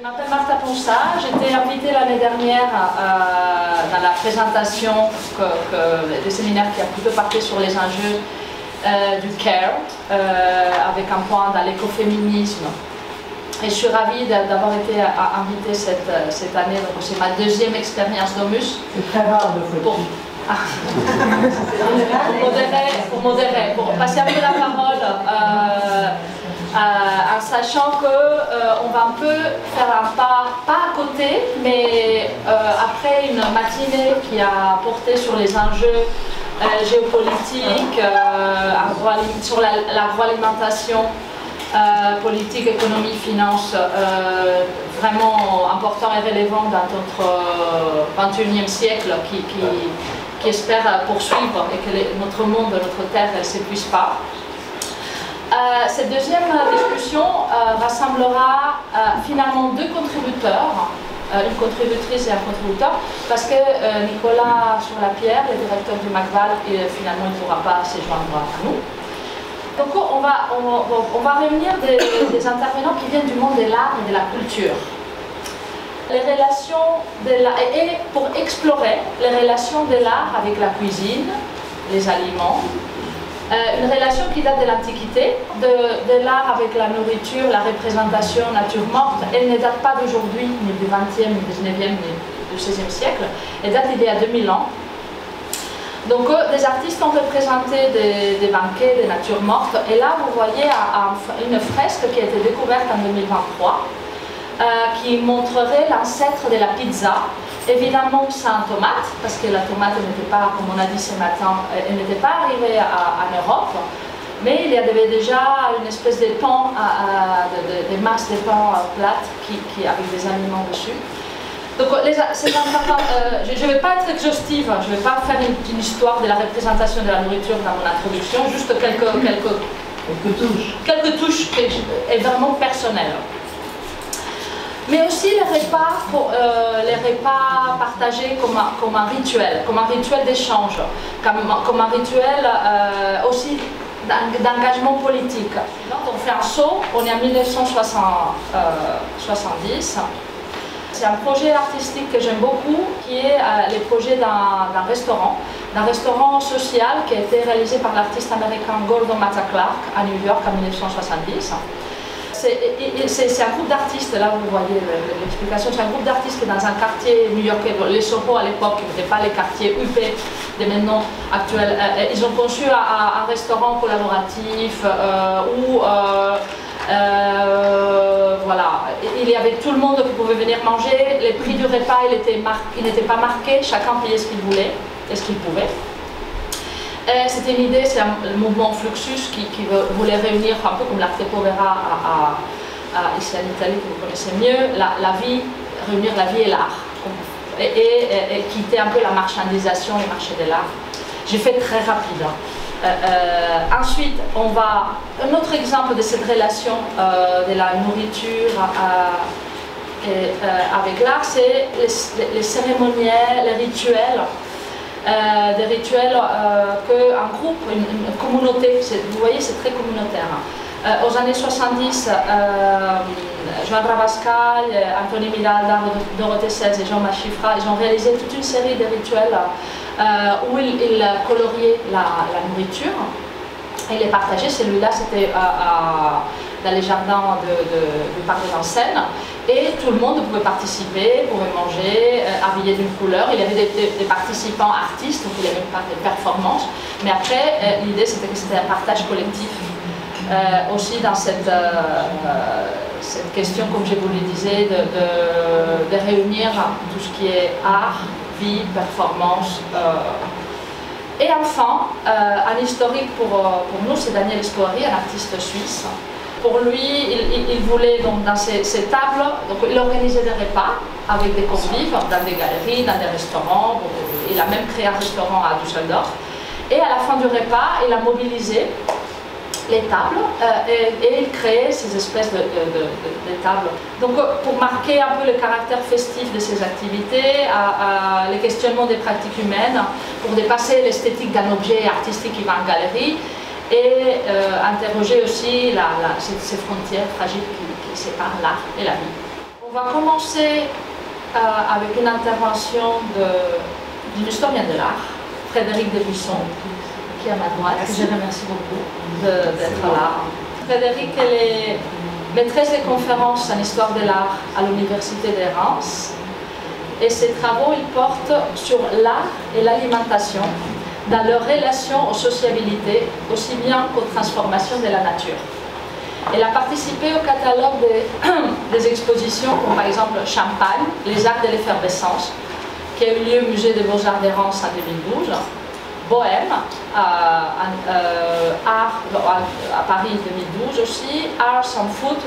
Je m'appelle Martha Ponsa, j'étais invitée l'année dernière dans la présentation des séminaires qui a plutôt parlé sur les enjeux du care, avec un point dans l'écoféminisme. Et je suis ravie d'avoir été invitée cette année, donc c'est ma deuxième expérience d'Omus. C'est très rare de fois. Pour passer un peu la parole, en sachant qu'on va un peu faire un pas à côté, mais après une matinée qui a porté sur les enjeux géopolitiques, sur l'agroalimentation, politique, économie, finance, vraiment important et relevant dans notre 21e siècle qui espère poursuivre et que notre monde, notre terre ne s'épuise pas. Cette deuxième discussion rassemblera finalement deux contributeurs, une contributrice et un contributeur, parce que Nicolas Sur-la-Pierre, le directeur du MACVAL, finalement il ne pourra pas se joindre à nous. Donc on va réunir des intervenants qui viennent du monde de l'art et de la culture. Les relations et pour explorer les relations de l'art avec la cuisine, les aliments, une relation qui date de l'Antiquité, de l'art avec la nourriture, la représentation nature morte. Elle ne date pas d'aujourd'hui, ni du XXe, ni du XIXe, ni du XVIe siècle. Elle date d'il y a 2000 ans. Donc des artistes ont représenté des banquets, des natures mortes. Et là, vous voyez une fresque qui a été découverte en 2023, qui montrerait l'ancêtre de la pizza. Évidemment sans tomate, parce que la tomate n'était pas, comme on a dit ce matin, elle n'était pas arrivée en Europe, mais il y avait déjà une espèce de pain, des masses de pain plates avec des aliments dessus. Donc je ne vais pas être exhaustive, je ne vais pas faire une histoire de la représentation de la nourriture dans mon introduction, juste quelques touches et vraiment personnelles. Mais aussi les repas partagés comme un rituel d'échange, comme un rituel aussi d'engagement politique. Donc on fait un saut, on est en 1970. C'est un projet artistique que j'aime beaucoup, qui est le projet d'un restaurant social qui a été réalisé par l'artiste américain Gordon Matta Clark à New York en 1970. C'est un groupe d'artistes, là vous voyez l'explication, c'est un groupe d'artistes qui est dans un quartier new-yorkais, les Soho à l'époque, qui n'étaient pas les quartiers huppés de maintenant actuels. Ils ont conçu un restaurant collaboratif où voilà, il y avait tout le monde qui pouvait venir manger, les prix du repas il n'était pas marqué, chacun payait ce qu'il voulait et ce qu'il pouvait. C'était une idée, c'est le mouvement Fluxus qui voulait réunir, un peu comme l'Arte Povera ici en Italie, que vous connaissez mieux, réunir la vie et l'art, et quitter un peu la marchandisation et le marché de l'art. J'ai fait très rapide. Ensuite, un autre exemple de cette relation de la nourriture avec l'art, c'est les cérémoniels, les rituels. Des rituels qu'un groupe, une communauté, vous voyez c'est très communautaire. Aux années 70, Joan Rabascal, Anthony Miralda, Dorothée Sez et Jean Machifra, ils ont réalisé toute une série de rituels où ils coloriaient la nourriture et les partageaient. Celui-là c'était dans les jardins du parc de Vincennes. Et tout le monde pouvait participer, pouvait manger, habillé d'une couleur. Il y avait des participants artistes, donc il n'y avait pas de performance. Mais après, l'idée c'était que c'était un partage collectif. Aussi dans cette question, comme je vous le disais, de réunir tout ce qui est art, vie, performance. Et enfin, un historique pour nous, c'est Daniel Espoari, un artiste suisse. Pour lui, il voulait donc dans ces tables, donc il organisait des repas avec des convives dans des galeries, dans des restaurants. Il a même créé un restaurant à Düsseldorf. Et à la fin du repas, il a mobilisé les tables et il créait ces espèces de tables. Donc pour marquer un peu le caractère festif de ces activités, les questionnements des pratiques humaines, pour dépasser l'esthétique d'un objet artistique qui va en galerie, et interroger aussi ces frontières fragiles qui séparent l'art et la vie. On va commencer avec une intervention d'une historienne de l'art, Frédérique Debuisson, qui est à ma droite, que je remercie beaucoup d'être là. Frédérique, elle est maîtresse de conférences en histoire de l'art à l'Université de Reims. Et ses travaux ils portent sur l'art et l'alimentation dans leur relation aux sociabilités, aussi bien qu'aux transformations de la nature. Elle a participé au catalogue des expositions, comme par exemple Champagne, les arts de l'effervescence, qui a eu lieu au Musée des Beaux-Arts de Reims en 2012, Bohème, à Paris 2012 aussi, Arts and Food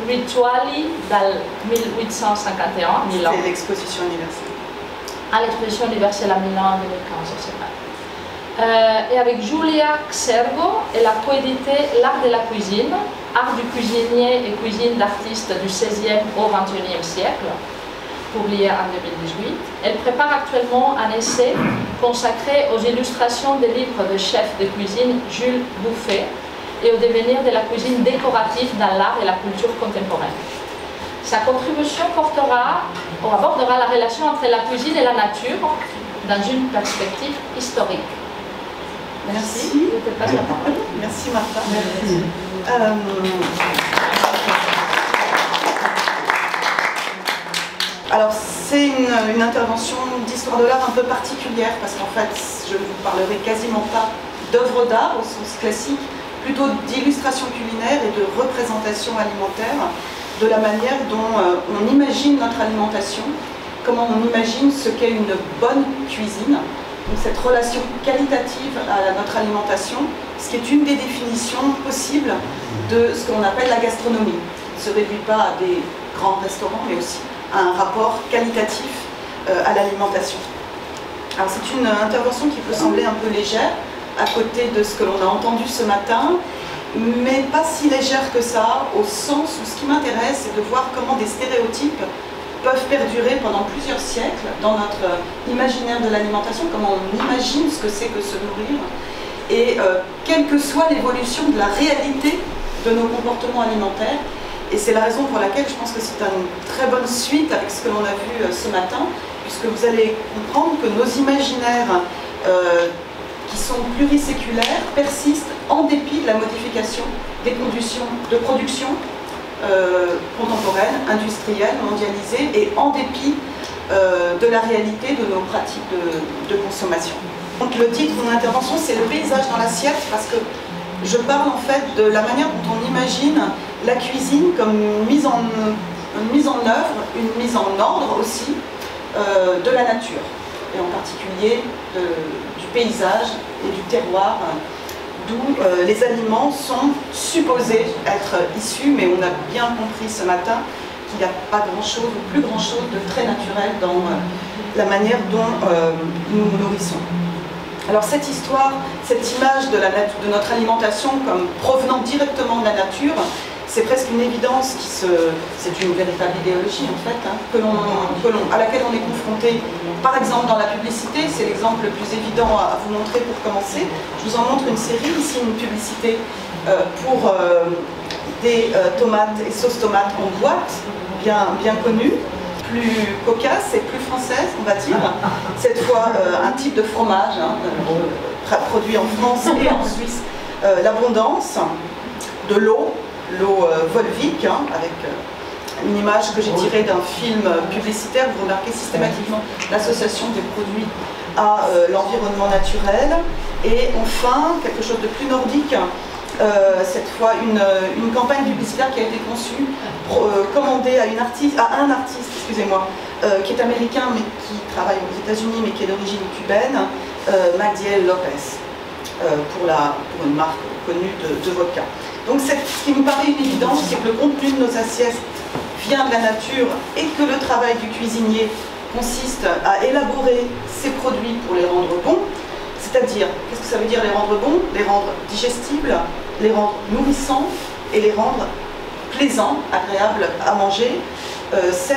Rituali dans 1851, Milan. C'est l'exposition universelle. À l'exposition universelle à Milan en 2015, c'est vrai. Et avec Giulia Xergo, elle a coédité L'art de la cuisine, art du cuisinier et cuisine d'artistes du XVIe au XXIe siècle, publié en 2018. Elle prépare actuellement un essai consacré aux illustrations des livres de chef de cuisine Jules Bouffet et au devenir de la cuisine décorative dans l'art et la culture contemporaine. Sa contribution abordera la relation entre la cuisine et la nature dans une perspective historique. Merci. Je te passe la parole. Merci Martha. Merci. Alors c'est une intervention d'histoire de l'art un peu particulière parce qu'en fait je ne vous parlerai quasiment pas d'œuvres d'art au sens classique, plutôt d'illustration culinaire et de représentation alimentaire, de la manière dont on imagine notre alimentation, comment on imagine ce qu'est une bonne cuisine, donc cette relation qualitative à notre alimentation, ce qui est une des définitions possibles de ce qu'on appelle la gastronomie. Il ne se réduit pas à des grands restaurants, mais aussi à un rapport qualitatif à l'alimentation. Alors c'est une intervention qui peut sembler un peu légère, à côté de ce que l'on a entendu ce matin, mais pas si légère que ça, au sens où ce qui m'intéresse, c'est de voir comment des stéréotypes peuvent perdurer pendant plusieurs siècles dans notre imaginaire de l'alimentation, comment on imagine ce que c'est que se nourrir, et quelle que soit l'évolution de la réalité de nos comportements alimentaires. Et c'est la raison pour laquelle je pense que c'est une très bonne suite avec ce que l'on a vu ce matin, puisque vous allez comprendre que nos imaginaires qui sont pluriséculaires persistent en dépit de la modification des conditions de production contemporaine, industrielle, mondialisée, et en dépit de la réalité de nos pratiques de consommation. Donc le titre de mon intervention, c'est le paysage dans l'assiette, parce que je parle en fait de la manière dont on imagine la cuisine comme une mise en œuvre, une mise en ordre aussi de la nature, et en particulier du paysage et du terroir, d'où les aliments sont supposés être issus, mais on a bien compris ce matin qu'il n'y a pas grand-chose, ou plus grand-chose de très naturel dans la manière dont nous nous nourrissons. Alors cette histoire, cette image de notre alimentation comme provenant directement de la nature, c'est presque une évidence c'est une véritable idéologie en fait, hein, à laquelle on est confronté, par exemple dans la publicité. C'est l'exemple le plus évident à vous montrer pour commencer. Je vous en montre une série, ici une publicité pour des tomates et sauces tomates en boîte, bien connues, plus cocasse et plus française, on va dire. Cette fois, un type de fromage produit en France et en Suisse. L'abondance, de l'eau volvique, avec une image que j'ai tirée d'un film publicitaire. Vous remarquez systématiquement l'association des produits à l'environnement naturel. Et enfin, quelque chose de plus nordique, cette fois une campagne publicitaire qui a été conçue, commandée à un artiste, excusez-moi, qui est américain mais qui travaille aux États-Unis mais qui est d'origine cubaine, Magdiel Lopez, pour une marque connue de vodka. Donc ce qui me paraît une évidence, c'est que le contenu de nos assiettes vient de la nature et que le travail du cuisinier consiste à élaborer ces produits pour les rendre bons. C'est-à-dire, qu'est-ce que ça veut dire les rendre bons? Les rendre digestibles, les rendre nourrissants et les rendre plaisants, agréables à manger. Ces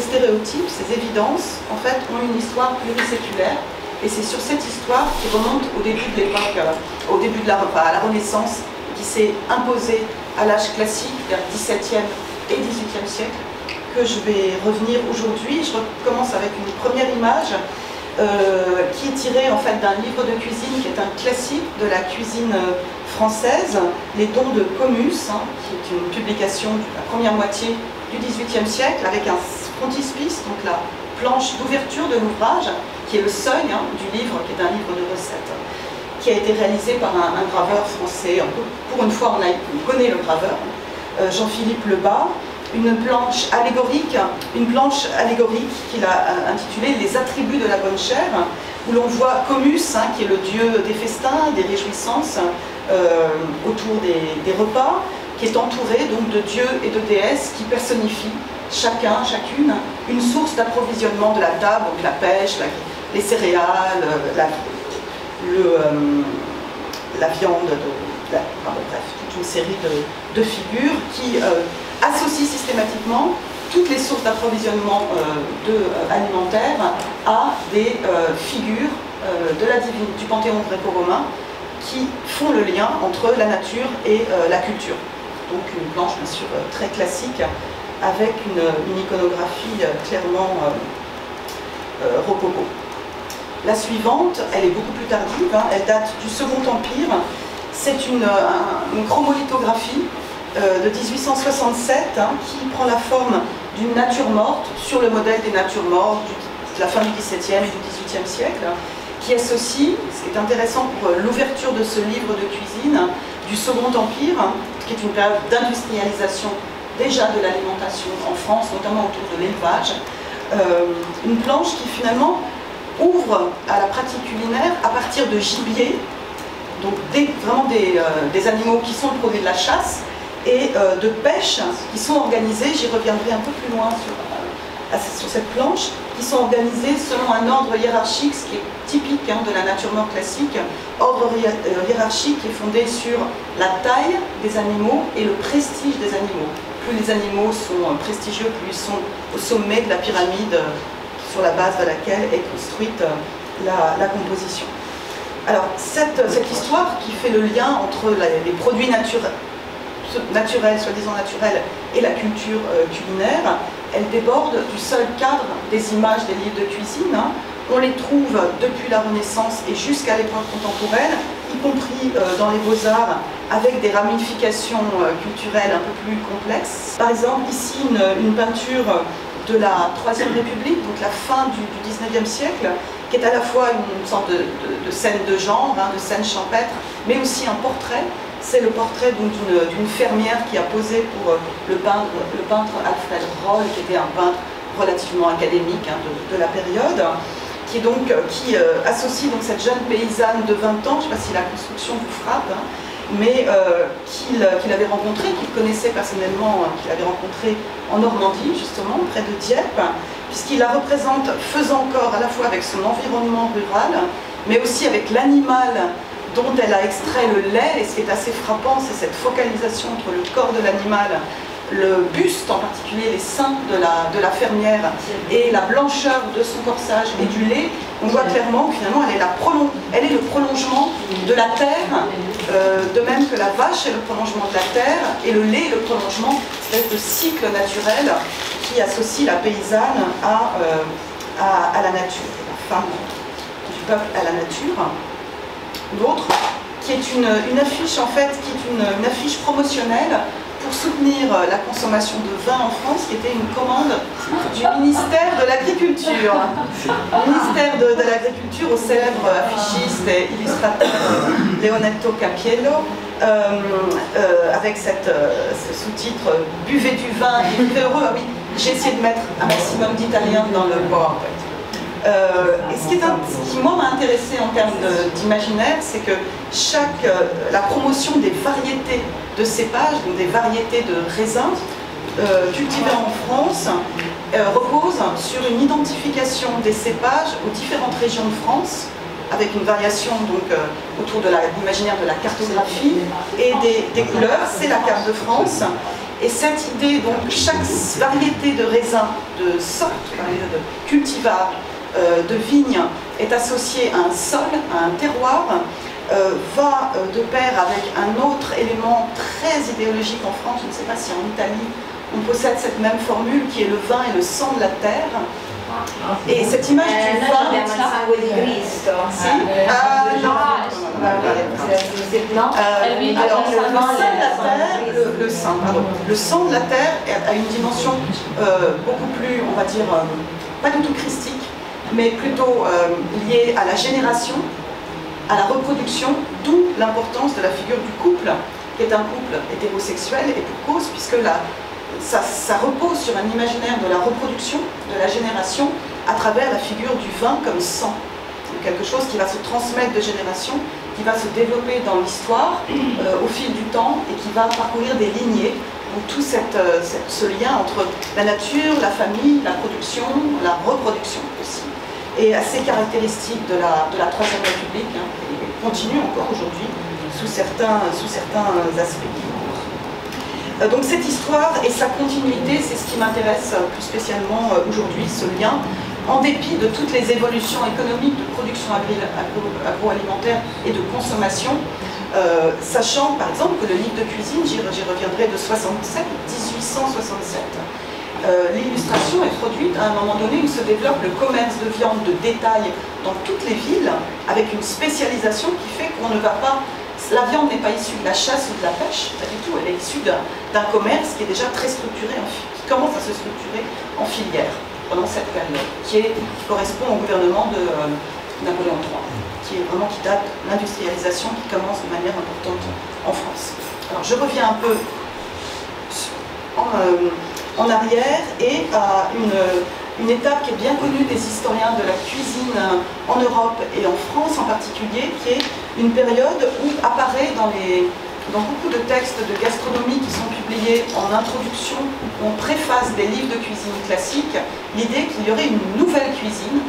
stéréotypes, ces évidences, en fait, ont une histoire pluriséculaire. Et c'est sur cette histoire qui remonte au début de l'époque, au début de à la Renaissance, qui s'est imposée à l'âge classique, vers le XVIIe et XVIIIe siècle que je vais revenir aujourd'hui. Je recommence avec une première image qui est tirée en fait d'un livre de cuisine qui est un classique de la cuisine française, Les Dons de Comus, qui est une publication de la première moitié du XVIIIe siècle avec un frontispice, donc la planche d'ouverture de l'ouvrage, qui est le seuil du livre, qui est un livre de recettes, qui a été réalisé par un graveur français. Pour une fois, on connaît le graveur, Jean-Philippe Lebas. Une planche allégorique qu'il a intitulée Les attributs de la bonne chère, où l'on voit Comus, qui est le dieu des festins, des réjouissances autour des repas, qui est entouré donc de dieux et de déesses qui personnifient chacune, une source d'approvisionnement de la table, donc la pêche, les céréales, la viande, bref, toute une série de figures qui associent systématiquement toutes les sources d'approvisionnement alimentaire à des figures du panthéon gréco-romain qui font le lien entre la nature et la culture. Donc une planche bien sûr très classique avec une iconographie clairement rococo. La suivante, elle est beaucoup plus tardive, elle date du Second Empire. C'est une chromolithographie de 1867 qui prend la forme d'une nature morte sur le modèle des natures mortes de la fin du XVIIe et du XVIIIe siècle, qui associe, c'est intéressant pour l'ouverture de ce livre de cuisine, du Second Empire, qui est une période d'industrialisation déjà de l'alimentation en France, notamment autour de l'élevage, une planche qui finalement ouvre à la pratique culinaire à partir de gibier, donc vraiment des animaux qui sont le produit de la chasse, et de pêche qui sont organisés, j'y reviendrai un peu plus loin sur cette planche, qui sont organisés selon un ordre hiérarchique, ce qui est typique de la nature morte classique, ordre hiérarchique qui est fondé sur la taille des animaux et le prestige des animaux. Plus les animaux sont prestigieux, plus ils sont au sommet de la pyramide sur la base de laquelle est construite la composition. Alors cette histoire qui fait le lien entre les produits naturels, soi-disant naturels, et la culture culinaire, elle déborde du seul cadre des images des livres de cuisine. On les trouve depuis la Renaissance et jusqu'à l'époque contemporaine, y compris dans les beaux-arts, avec des ramifications culturelles un peu plus complexes. Par exemple, ici, une peinture de la Troisième République, donc la fin du XIXe siècle, qui est à la fois une sorte de scène de genre, de scène champêtre, mais aussi un portrait. C'est le portrait d'une fermière qui a posé pour le peintre Alfred Roll, qui était un peintre relativement académique de la période, qui associe donc cette jeune paysanne de 20 ans, je ne sais pas si la construction vous frappe, mais qu'il avait rencontrée, qu'il connaissait personnellement, qu'il avait rencontrée en Normandie, justement, près de Dieppe, puisqu'il la représente faisant corps à la fois avec son environnement rural, mais aussi avec l'animal dont elle a extrait le lait. Et ce qui est assez frappant, c'est cette focalisation entre le corps de l'animal, le buste en particulier, les seins de la fermière et la blancheur de son corsage et du lait. On voit clairement que finalement elle est le prolongement de la terre, de même que la vache est le prolongement de la terre et le lait est le prolongement de ce cycle naturel qui associe la paysanne à la nature, la femme du peuple à la nature. L'autre, qui est une affiche en fait, qui est une affiche promotionnelle pour soutenir la consommation de vin en France, qui était une commande du ministère de l'Agriculture. Ministère de l'Agriculture au célèbre affichiste et illustrateur Leonetto Capiello, avec ce sous-titre « Buvez du vin et vivez heureux ». Ah oui, j'ai essayé de mettre un maximum d'italien dans le PowerPoint. Et ce qui moi m'a intéressé en termes d'imaginaire, c'est que la promotion des variétés de cépages, donc des variétés de raisins cultivés en France, repose sur une identification des cépages aux différentes régions de France, avec une variation donc, autour de l'imaginaire de la cartographie et des couleurs. C'est la carte de France. Et cette idée, donc, chaque variété de raisin, de sorte, de cultivar, de vigne est associée à un sol, à un terroir, va de pair avec un autre élément très idéologique en France, je ne sais pas si en Italie on possède cette même formule qui est le vin et le sang de la terre. Et cette image du vin... abbiamo il sangue di Cristo. Sì? No. Alors, le sang de la terre, le sang de la terre a une dimension beaucoup plus, on va dire, pas du tout christique, mais plutôt liée à la génération, à la reproduction, d'où l'importance de la figure du couple, qui est un couple hétérosexuel, et pour cause, puisque ça repose sur un imaginaire de la reproduction, de la génération, à travers la figure du vin comme sang. Quelque chose qui va se transmettre de génération, qui va se développer dans l'histoire au fil du temps et qui va parcourir des lignées. Donc tout ce lien entre la nature, la famille, la production, la reproduction aussi. Et assez caractéristique de la Troisième République, hein, et continue encore aujourd'hui sous certains aspects. Donc cette histoire et sa continuité, c'est ce qui m'intéresse plus spécialement aujourd'hui, ce lien, en dépit de toutes les évolutions économiques de production agroalimentaire et de consommation, sachant par exemple que le livre de cuisine, j'y reviendrai, de 1867, l'illustration est produite à un moment donné où se développe le commerce de viande de détail dans toutes les villes, avec une spécialisation qui fait qu'on ne va pas... La viande n'est pas issue de la chasse ou de la pêche, pas du tout, elle est issue d'un commerce qui est déjà très structuré, qui commence à se structurer en filière pendant cette période, qui correspond au gouvernement de Napoléon III, qui date de l'industrialisation qui commence de manière importante en France. Alors je reviens un peu en arrière et à une étape qui est bien connue des historiens de la cuisine en Europe et en France en particulier, qui est une période où apparaît dans beaucoup de textes de gastronomie qui sont publiés en introduction ou en préface des livres de cuisine classique, l'idée qu'il y aurait une nouvelle cuisine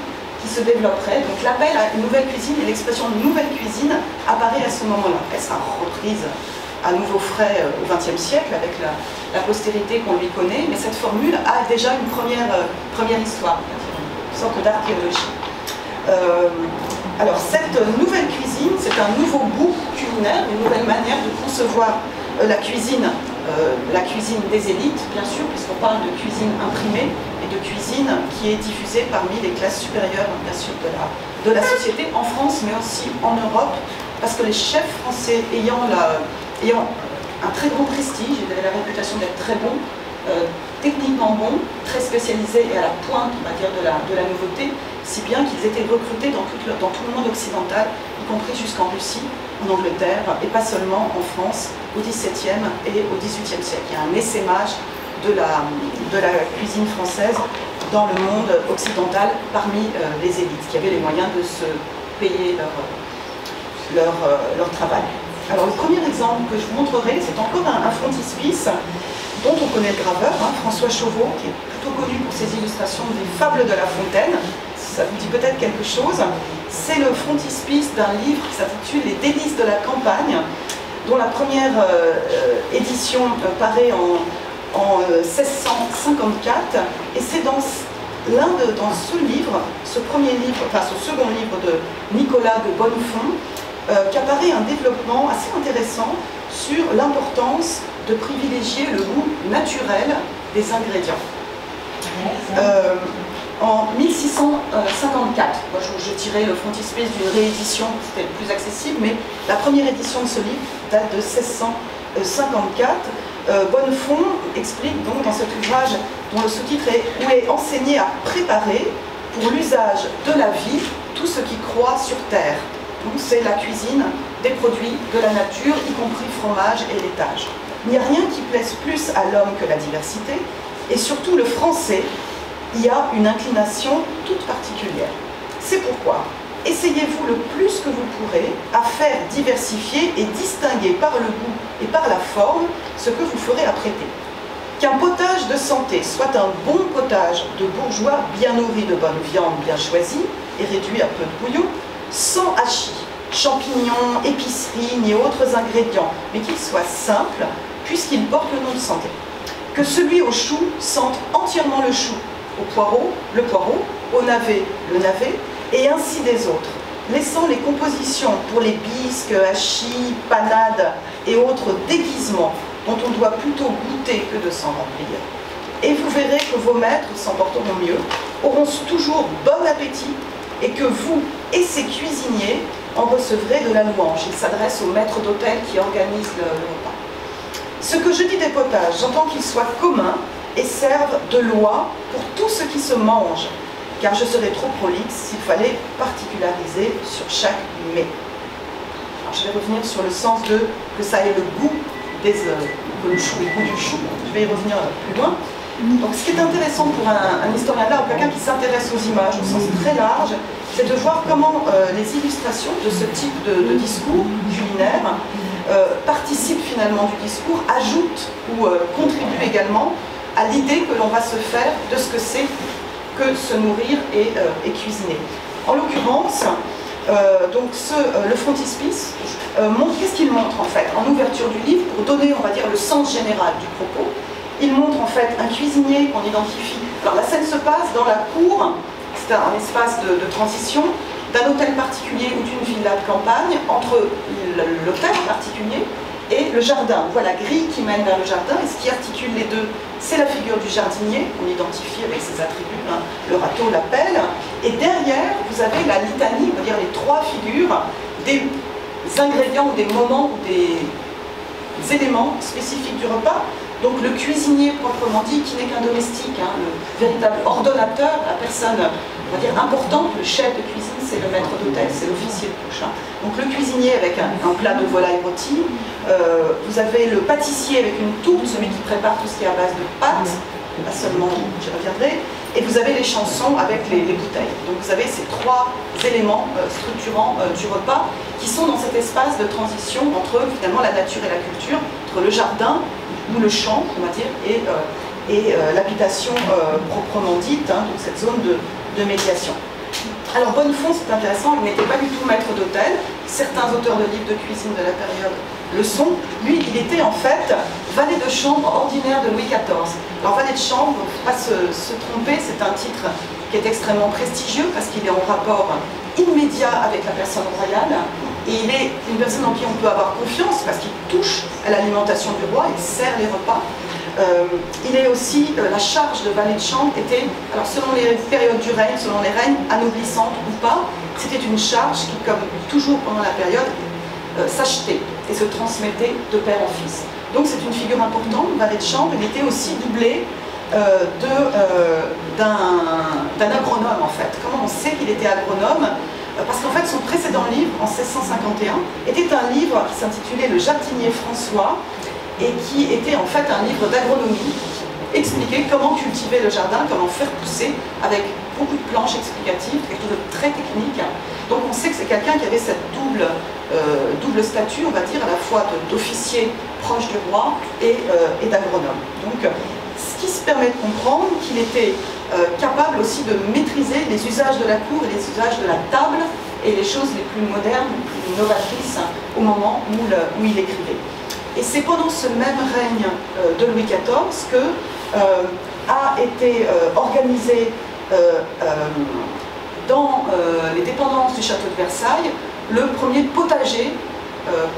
qui se développerait. Donc l'appel à une nouvelle cuisine et l'expression nouvelle cuisine apparaît à ce moment-là. Elle sera reprise à nouveau frais au XXe siècle avec la postérité qu'on lui connaît, mais cette formule a déjà une première histoire, une sorte d'archéologie. Alors cette nouvelle cuisine, c'est un nouveau goût culinaire, une nouvelle manière de concevoir la cuisine des élites, bien sûr, puisqu'on parle de cuisine imprimée et de cuisine qui est diffusée parmi les classes supérieures, bien sûr, de la société, en France, mais aussi en Europe, parce que les chefs français ayant un très grand prestige, ils avaient la réputation d'être très bons, techniquement bons, très spécialisés et à la pointe, on va dire, de la nouveauté, si bien qu'ils étaient recrutés dans tout le monde occidental, y compris jusqu'en Russie, en Angleterre, et pas seulement en France, au XVIIe et au XVIIIe siècle. Il y a un essaimage de la cuisine française dans le monde occidental parmi les élites, qui avaient les moyens de se payer leur travail. Alors le premier exemple que je vous montrerai, c'est encore un frontispice dont on connaît le graveur, François Chauveau, qui est plutôt connu pour ses illustrations des Fables de La Fontaine. Ça vous dit peut-être quelque chose. C'est le frontispice d'un livre qui s'intitule Les délices de la campagne, dont la première édition paraît en 1654. Et c'est dans ce livre, ce second livre de Nicolas de Bonnefond, qu'apparaît un développement assez intéressant sur l'importance de privilégier le goût naturel des ingrédients. En 1654, moi je tirais le frontispice d'une réédition, c'était plus accessible, mais la première édition de ce livre date de 1654. Bonnefond explique donc dans cet ouvrage, dont le sous-titre est « Où est enseigné à préparer pour l'usage de la vie tout ce qui croît sur terre ». Donc c'est la cuisine des produits de la nature, y compris fromage et laitage. Il n'y a rien qui plaise plus à l'homme que la diversité, et surtout le français y a une inclination toute particulière. C'est pourquoi essayez-vous le plus que vous pourrez à faire diversifier et distinguer par le goût et par la forme ce que vous ferez apprêter. Qu'un potage de santé soit un bon potage de bourgeois bien nourri de bonne viande bien choisie et réduit à peu de bouillon, sans hachis, champignons, épiceries ni autres ingrédients, mais qu'il soit simple, puisqu'il porte le nom de santé. Que celui au chou sente entièrement le chou, au poireau, le poireau, au navet, le navet, et ainsi des autres, laissant les compositions pour les bisques, hachis, panades et autres déguisements dont on doit plutôt goûter que de s'en remplir. Et vous verrez que vos maîtres s'en porteront mieux, auront toujours bon appétit, et que vous et ces cuisiniers en recevrez de la louange. Il s'adresse au maître d'hôtel qui organise le repas. Ce que je dis des potages, j'entends qu'ils soient communs et servent de loi pour tout ce qui se mange, car je serais trop prolixe s'il fallait particulariser sur chaque mets. Alors, je vais revenir sur le sens de que ça ait le goût que le chou, le goût du chou. Je vais y revenir plus loin. Donc, ce qui est intéressant pour un historien d'art ou quelqu'un qui s'intéresse aux images au sens très large, c'est de voir comment les illustrations de ce type de discours culinaire participent finalement du discours, ajoutent ou contribuent également à l'idée que l'on va se faire de ce que c'est que se nourrir et cuisiner. En l'occurrence, le frontispice montre, qu'est-ce qu'il montre en fait en ouverture du livre pour donner, on va dire, le sens général du propos. Il montre en fait un cuisinier qu'on identifie. Alors la scène se passe dans la cour, c'est un espace de transition d'un hôtel particulier ou d'une villa de campagne entre l'hôtel particulier et le jardin. On voit la grille qui mène vers le jardin et ce qui articule les deux, c'est la figure du jardinier qu'on identifie avec ses attributs, hein, le râteau, la pelle. Et derrière, vous avez la litanie, on va dire les trois figures des ingrédients ou des moments ou des éléments spécifiques du repas. Donc le cuisinier proprement dit, qui n'est qu'un domestique, hein, le véritable ordonnateur, la personne, on va dire, importante, le chef de cuisine, c'est le maître d'hôtel, c'est l'officier de couche. Hein. Donc le cuisinier avec un plat de volaille rôtie, vous avez le pâtissier avec une tourte, celui qui prépare tout ce qui est à base de pâtes, pas seulement, j'y reviendrai, et vous avez les chansons avec les bouteilles. Donc vous avez ces trois éléments structurants du repas qui sont dans cet espace de transition entre finalement la nature et la culture, entre le jardin ou le champ, on va dire, et l'habitation proprement dite, hein, donc cette zone de médiation. Alors Bonnefond, c'est intéressant, il n'était pas du tout maître d'hôtel. Certains auteurs de livres de cuisine de la période le sont. Lui, il était en fait valet de chambre ordinaire de Louis XIV. Alors valet de chambre, il ne faut pas se tromper, c'est un titre qui est extrêmement prestigieux parce qu'il est en rapport immédiat avec la personne royale. Et il est une personne en qui on peut avoir confiance parce qu'il touche à l'alimentation du roi, il sert les repas. Il est aussi, la charge de valet de chambre était, alors selon les périodes du règne, selon les règnes, anoblissante ou pas, c'était une charge qui, comme toujours pendant la période, s'achetait et se transmettait de père en fils. Donc c'est une figure importante, valet de chambre. Il était aussi doublé d'un agronome en fait. Comment on sait qu'il était agronome? Parce qu'en fait son précédent livre, en 1651, était un livre qui s'intitulait Le jardinier François et qui était en fait un livre d'agronomie qui expliquait comment cultiver le jardin, comment faire pousser avec beaucoup de planches explicatives, quelque chose de très technique. Donc on sait que c'est quelqu'un qui avait cette double statut, on va dire, à la fois d'officier proche du roi et d'agronome. Donc ce qui se permet de comprendre qu'il était capable aussi de maîtriser les usages de la cour et les usages de la table et les choses les plus modernes, les plus novatrices au moment où il écrivait. Et c'est pendant ce même règne de Louis XIV que a été organisé dans les dépendances du château de Versailles le premier potager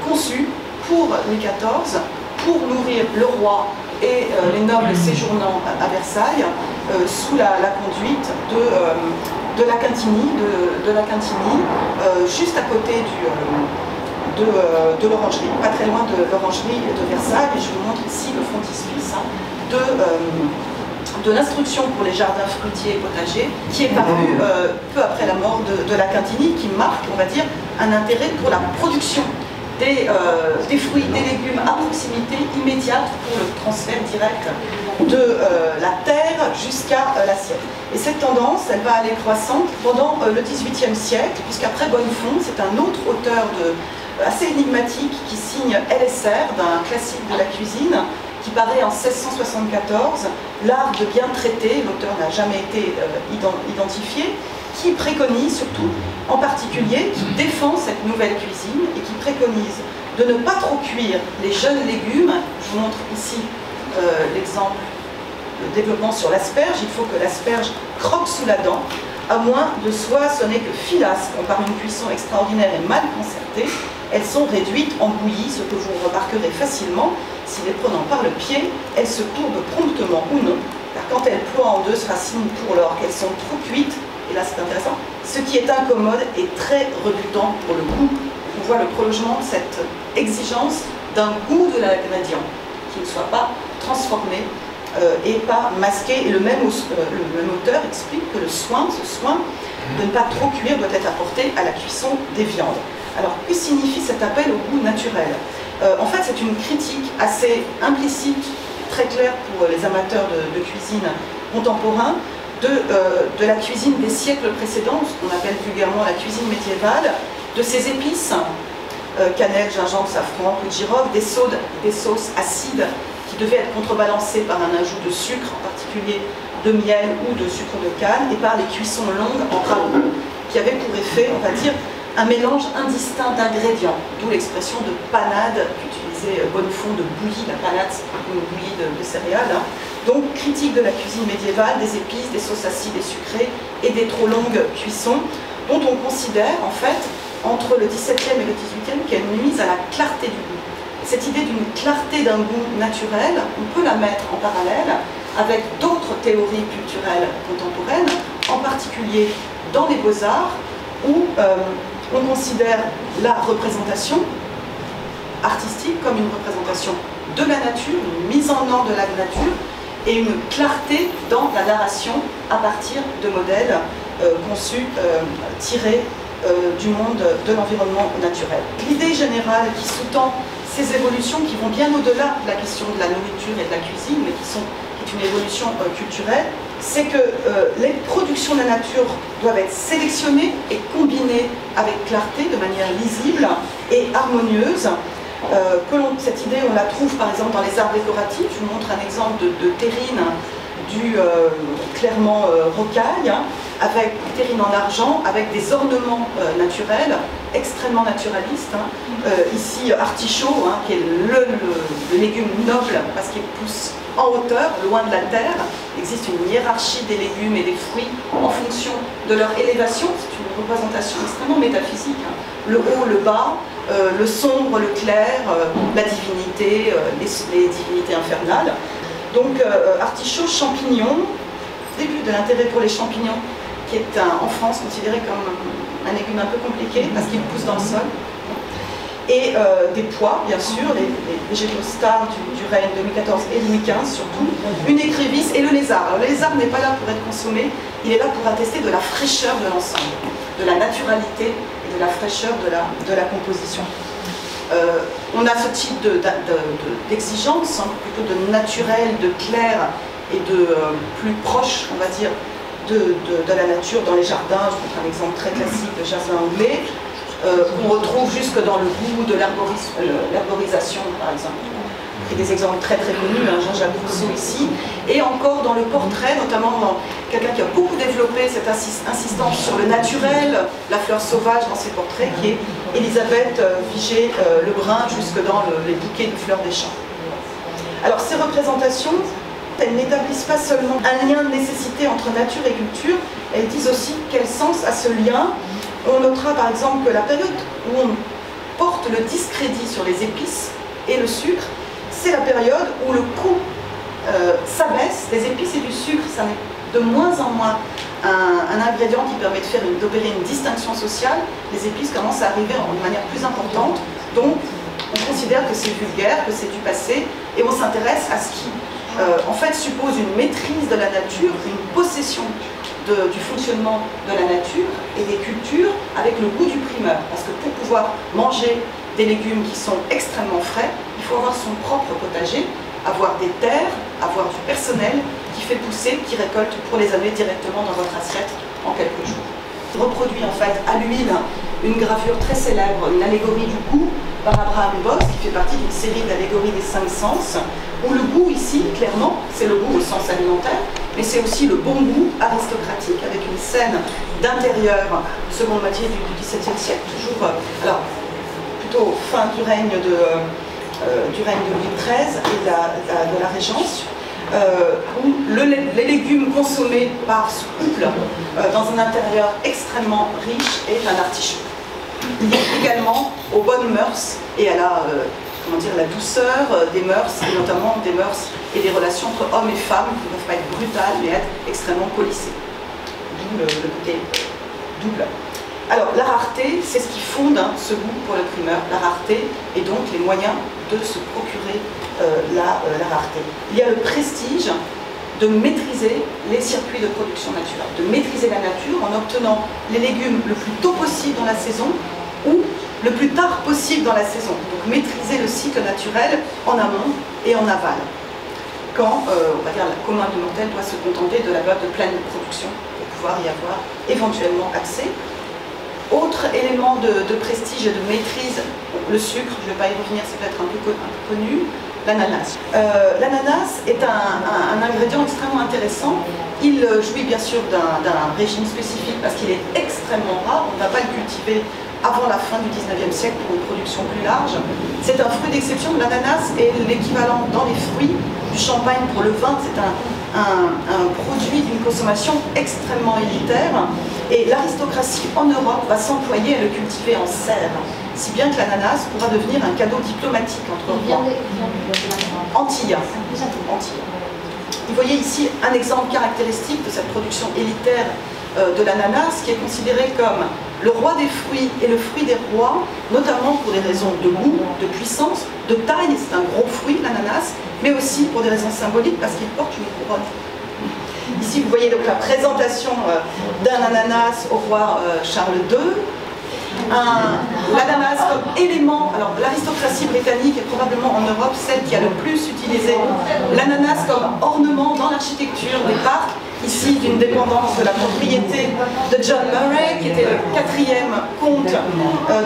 conçu pour Louis XIV pour nourrir le roi et les nobles séjournant à Versailles sous la conduite de la Quintigny, juste à côté de l'orangerie, pas très loin de l'orangerie de Versailles. Et je vous montre ici le frontispice de l'instruction pour les jardins fruitiers et potagers qui est paru peu après la mort de la Quintigny, qui marque, on va dire, un intérêt pour la production des fruits, des légumes à proximité immédiate pour le transfert direct de la terre jusqu'à l'assiette. Et cette tendance, elle va aller croissante pendant le XVIIIe siècle, puisqu'après Bonnefond, c'est un autre auteur assez énigmatique qui signe LSR, d'un classique de la cuisine, qui paraît en 1674, L'art de bien traiter, l'auteur n'a jamais été identifié, qui préconise surtout, en particulier, qui défend cette nouvelle cuisine et qui préconise de ne pas trop cuire les jeunes légumes. Je vous montre ici l'exemple, le développement sur l'asperge. Il faut que l'asperge croque sous la dent. À moins de soi, ce n'est que filasque. Par une cuisson extraordinaire et mal concertée, elles sont réduites en bouillie, ce que vous remarquerez facilement si les prenant par le pied, elles se courbent promptement ou non, car quand elles ploient en deux, cela signe pour lors qu'elles sont trop cuites, et là c'est intéressant, ce qui est incommode et très rebutant pour le goût. On voit le prolongement de cette exigence d'un goût de l'ingrédient, qui ne soit pas transformé et pas masqué. Et le même auteur explique que ce soin de ne pas trop cuire doit être apporté à la cuisson des viandes. Alors, que signifie cet appel au goût naturel? En fait, c'est une critique assez implicite, très claire pour les amateurs de cuisine contemporain, de la cuisine des siècles précédents, ce qu'on appelle vulgairement la cuisine médiévale, de ces épices, cannelle, gingembre, safran, clou de girofle, des sauces acides qui devaient être contrebalancées par un ajout de sucre, en particulier de miel ou de sucre de canne, et par les cuissons longues en ragoût, qui avaient pour effet, on va dire, un mélange indistinct d'ingrédients, d'où l'expression de panade qu'utilisait Bonnefond, de bouillie. La panade, c'est une bouillie de céréales. Hein. Donc, critique de la cuisine médiévale, des épices, des sauces acides et sucrées et des trop longues cuissons, dont on considère, en fait, entre le XVIIe et le XVIIIe, qu'elle nuise à la clarté du goût. Cette idée d'une clarté d'un goût naturel, on peut la mettre en parallèle avec d'autres théories culturelles contemporaines, en particulier dans les beaux-arts, où on considère la représentation artistique comme une représentation de la nature, une mise en ordre de la nature et une clarté dans la narration à partir de modèles conçus, tirés du monde de l'environnement naturel. L'idée générale qui sous-tend ces évolutions qui vont bien au-delà de la question de la nourriture et de la cuisine, mais qui est une évolution culturelle, c'est que les productions de la nature doivent être sélectionnées et combinées avec clarté, de manière lisible et harmonieuse. Cette idée, on la trouve par exemple dans les arts décoratifs. Je vous montre un exemple de terrine du Clermont rocaille, hein, avec terrine en argent, avec des ornements naturels, extrêmement naturalistes. Hein. Ici, artichaut, hein, qui est le légume noble parce qu'il pousse en hauteur, loin de la terre. Il existe une hiérarchie des légumes et des fruits en fonction de leur élévation. C'est une représentation extrêmement métaphysique. Hein. Le haut, le bas, le sombre, le clair, la divinité, les divinités infernales. Donc artichaut, champignon, début de l'intérêt pour les champignons, qui est en France considéré comme un légume un peu compliqué parce qu'il pousse dans le sol. Et des pois, bien sûr, les végétaux stars du règne de Louis XIV et Louis XV surtout, une écrevisse et le lézard. Alors le lézard n'est pas là pour être consommé, il est là pour attester de la fraîcheur de l'ensemble, de la naturalité et de la fraîcheur de la composition. On a ce type d'exigence, hein, plutôt de naturel, de clair et de plus proche, on va dire, de la nature dans les jardins. Je montre un exemple très classique de jasmin anglais. On retrouve jusque dans le goût de l'herborisation, par exemple. Et des exemples très très connus, hein, Jean-Jacques Rousseau ici, et encore dans le portrait, notamment quelqu'un qui a beaucoup développé cette insistance sur le naturel, la fleur sauvage dans ses portraits, qui est Elisabeth Vigée-Lebrun, jusque dans les bouquets de fleurs des champs. Alors ces représentations, elles n'établissent pas seulement un lien de nécessité entre nature et culture, elles disent aussi quel sens a ce lien. On notera par exemple que la période où on porte le discrédit sur les épices et le sucre, c'est la période où le coût s'abaisse des épices et du sucre. Ça n'est de moins en moins un ingrédient qui permet d'opérer une distinction sociale. Les épices commencent à arriver de manière plus importante, donc on considère que c'est vulgaire, que c'est du passé, et on s'intéresse à ce qui en fait suppose une maîtrise de la nature, une possession du fonctionnement de la nature et des cultures avec le goût du primeur. Parce que pour pouvoir manger des légumes qui sont extrêmement frais, il faut avoir son propre potager, avoir des terres, avoir du personnel qui fait pousser, qui récolte pour les amener directement dans votre assiette en quelques jours. Il reproduit en fait à l'huile une gravure très célèbre, une allégorie du goût par Abraham Boss, qui fait partie d'une série d'allégories des 5 sens, où le goût ici, clairement, c'est le goût au sens alimentaire, mais c'est aussi le bon goût aristocratique, avec une scène d'intérieur, seconde moitié du XVIIe siècle, toujours, alors plutôt fin du règne de Louis XIII et de la Régence, où les légumes consommés par ce couple dans un intérieur extrêmement riche est un artichaut. Lié également aux bonnes mœurs et à la, comment dire, la douceur des mœurs, et notamment des mœurs et des relations entre hommes et femmes qui ne peuvent pas être brutales mais être extrêmement policées. D'où le côté double. Alors la rareté, c'est ce qui fonde ce goût pour le primeur, la rareté et donc les moyens de se procurer la rareté. Il y a le prestige de maîtriser les circuits de production naturelle, de maîtriser la nature en obtenant les légumes le plus tôt possible dans la saison ou le plus tard possible dans la saison. Donc maîtriser le cycle naturel en amont et en aval. Quand, on va dire, la commun du mortel doit se contenter de la période de pleine production pour pouvoir y avoir éventuellement accès. Autre élément de prestige et de maîtrise, le sucre, je ne vais pas y revenir, c'est peut-être un peu connu, l'ananas. L'ananas est un ingrédient extrêmement intéressant. Il jouit bien sûr d'un régime spécifique parce qu'il est extrêmement rare. On ne va pas le cultiver avant la fin du 19e siècle pour une production plus large. C'est un fruit d'exception. L'ananas est l'équivalent dans les fruits du champagne pour le vin. C'est un produit d'une consommation extrêmement élitaire. Et l'aristocratie en Europe va s'employer à le cultiver en serre, si bien que l'ananas pourra devenir un cadeau diplomatique entre rois. Antilla. Vous voyez ici un exemple caractéristique de cette production élitaire de l'ananas qui est considéré comme le roi des fruits et le fruit des rois, notamment pour des raisons de goût, de puissance, de taille, c'est un gros fruit l'ananas, mais aussi pour des raisons symboliques parce qu'il porte une couronne. Ici, vous voyez donc la présentation d'un ananas au roi Charles II. L'ananas comme élément, alors l'aristocratie britannique est probablement en Europe celle qui a le plus utilisé l'ananas comme ornement dans l'architecture des parcs, ici d'une dépendance de la propriété de John Murray, qui était le 4e comte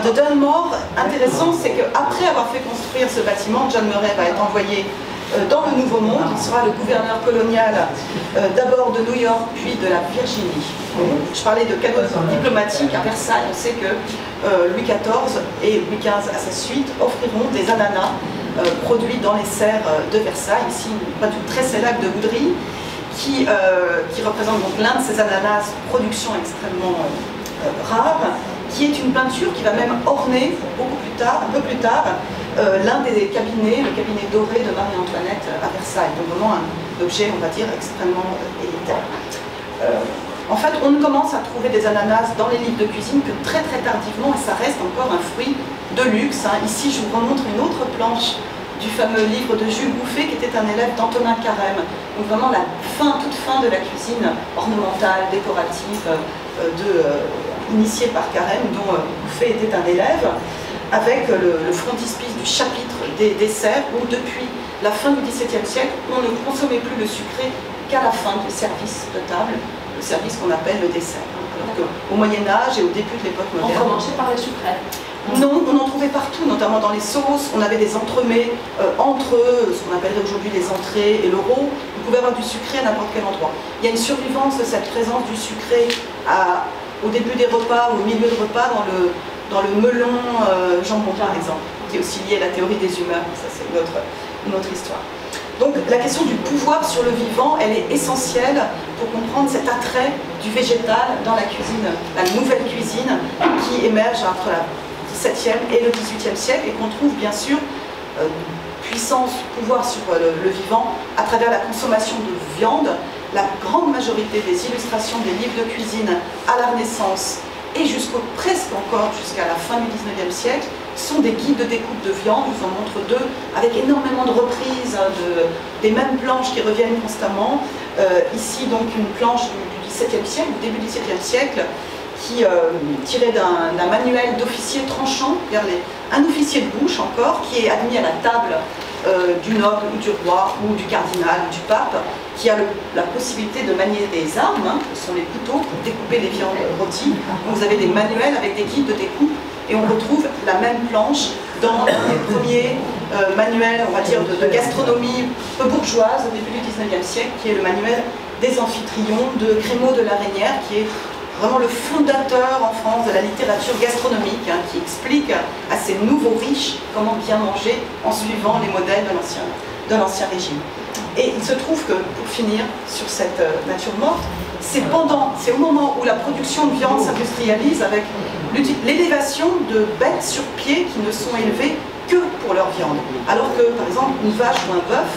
de Dunmore. Intéressant, c'est qu'après avoir fait construire ce bâtiment, John Murray va être envoyé dans le Nouveau Monde. Il sera le gouverneur colonial d'abord de New York, puis de la Virginie. Je parlais de cadeaux diplomatiques. À Versailles, on sait que Louis XIV et Louis XV à sa suite offriront des ananas produits dans les serres de Versailles. Ici, une peinture très célèbre de Woodry qui représente donc l'un de ces ananas, production extrêmement rare, qui est une peinture qui va même orner beaucoup plus tard, un peu plus tard, l'un des cabinets, le cabinet doré de Marie-Antoinette à Versailles. Donc vraiment un objet, on va dire, extrêmement élitaire. En fait, on ne commence à trouver des ananas dans les livres de cuisine que très très tardivement, et ça reste encore un fruit de luxe. Ici, je vous remontre une autre planche du fameux livre de Jules Bouffet, qui était un élève d'Antonin Carême. Donc vraiment la toute fin de la cuisine ornementale, décorative, initiée par Carême, dont Bouffet était un élève, avec le frontispice du chapitre des desserts, où depuis la fin du XVIIe siècle, on ne consommait plus le sucré qu'à la fin du service de table, le service qu'on appelle le dessert. Alors qu'au Moyen-Âge et au début de l'époque moderne... On commençait par les sucrés. Non, on en trouvait partout, notamment dans les sauces. On avait des entremets entre ce qu'on appellerait aujourd'hui les entrées et le rôt. Vous pouvez avoir du sucré à n'importe quel endroit. Il y a une survivance de cette présence du sucré au début des repas ou au milieu de repas dans le melon jambon par exemple, qui est aussi lié à la théorie des humeurs. Ça, c'est une autre histoire. Donc la question du pouvoir sur le vivant, elle est essentielle pour comprendre cet attrait du végétal dans la cuisine, la nouvelle cuisine qui émerge entre la 17e et le 18e siècle et qu'on trouve bien sûr puissance, pouvoir sur le vivant à travers la consommation de viande. La grande majorité des illustrations des livres de cuisine à la Renaissance et presque encore jusqu'à la fin du 19e siècle sont des guides de découpe de viande. Je vous en montre deux avec énormément de reprises des mêmes planches qui reviennent constamment. Ici donc une planche du XVIIe siècle, du début du XVIIe siècle, qui tirait d'un manuel d'officier tranchant, un officier de bouche encore, qui est admis à la table du noble ou du roi ou du cardinal ou du pape, qui a la possibilité de manier des armes, ce sont les couteaux pour découper les viandes rôties. Donc vous avez des manuels avec des guides de découpe et on retrouve la même planche dans les premiers manuels, on va dire, de gastronomie peu bourgeoise au début du 19e siècle, qui est le manuel des Amphitryon de Crémaud de la Reynière, qui est vraiment le fondateur en France de la littérature gastronomique, qui explique à ces nouveaux riches comment bien manger en suivant les modèles de l'Ancien Régime. Et il se trouve que, pour finir sur cette nature morte, c'est au moment où la production de viande s'industrialise avec l'élévation de bêtes sur pied qui ne sont élevées que pour leur viande. Alors que, par exemple, une vache ou un bœuf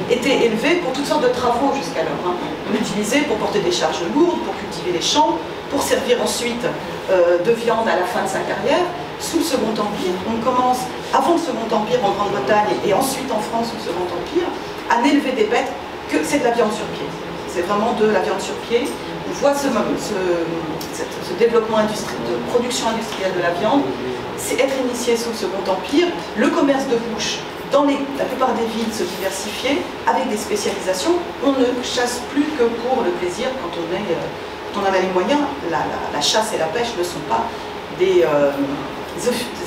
étaient élevés pour toutes sortes de travaux jusqu'alors. On l'utilisait pour porter des charges lourdes, pour cultiver les champs, pour servir ensuite de viande à la fin de sa carrière. Sous le Second Empire, on commence, avant le Second Empire en Grande-Bretagne et ensuite en France sous le Second Empire, à n'élever des bêtes que c'est de la viande sur pied. C'est vraiment de la viande sur pied. On voit ce développement de production industrielle de la viande, c'est être initié sous le Second Empire. Le commerce de bouche, dans la plupart des villes, se diversifiait avec des spécialisations. On ne chasse plus que pour le plaisir quand on en a les moyens. La chasse et la pêche ne sont pas des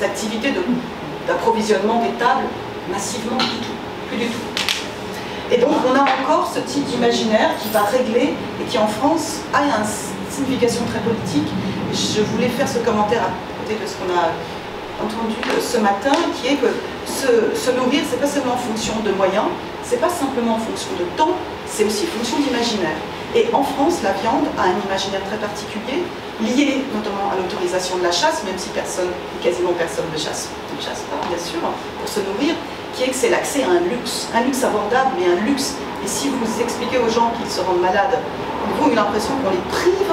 activités d'approvisionnement des tables massivement du tout, plus du tout. Et donc on a encore ce type d'imaginaire qui va régler et qui en France a une signification très politique. Je voulais faire ce commentaire à côté de ce qu'on a entendu ce matin, qui est que se nourrir, c'est pas seulement en fonction de moyens, c'est pas simplement en fonction de temps, c'est aussi en fonction d'imaginaire. Et en France, la viande a un imaginaire très particulier, lié notamment à l'autorisation de la chasse, même si quasiment personne ne chasse pas, bien sûr, pour se nourrir, qui est que c'est l'accès à un luxe abordable, mais un luxe. Et si vous expliquez aux gens qu'ils se rendent malades, ils ont eu l'impression qu'on les prive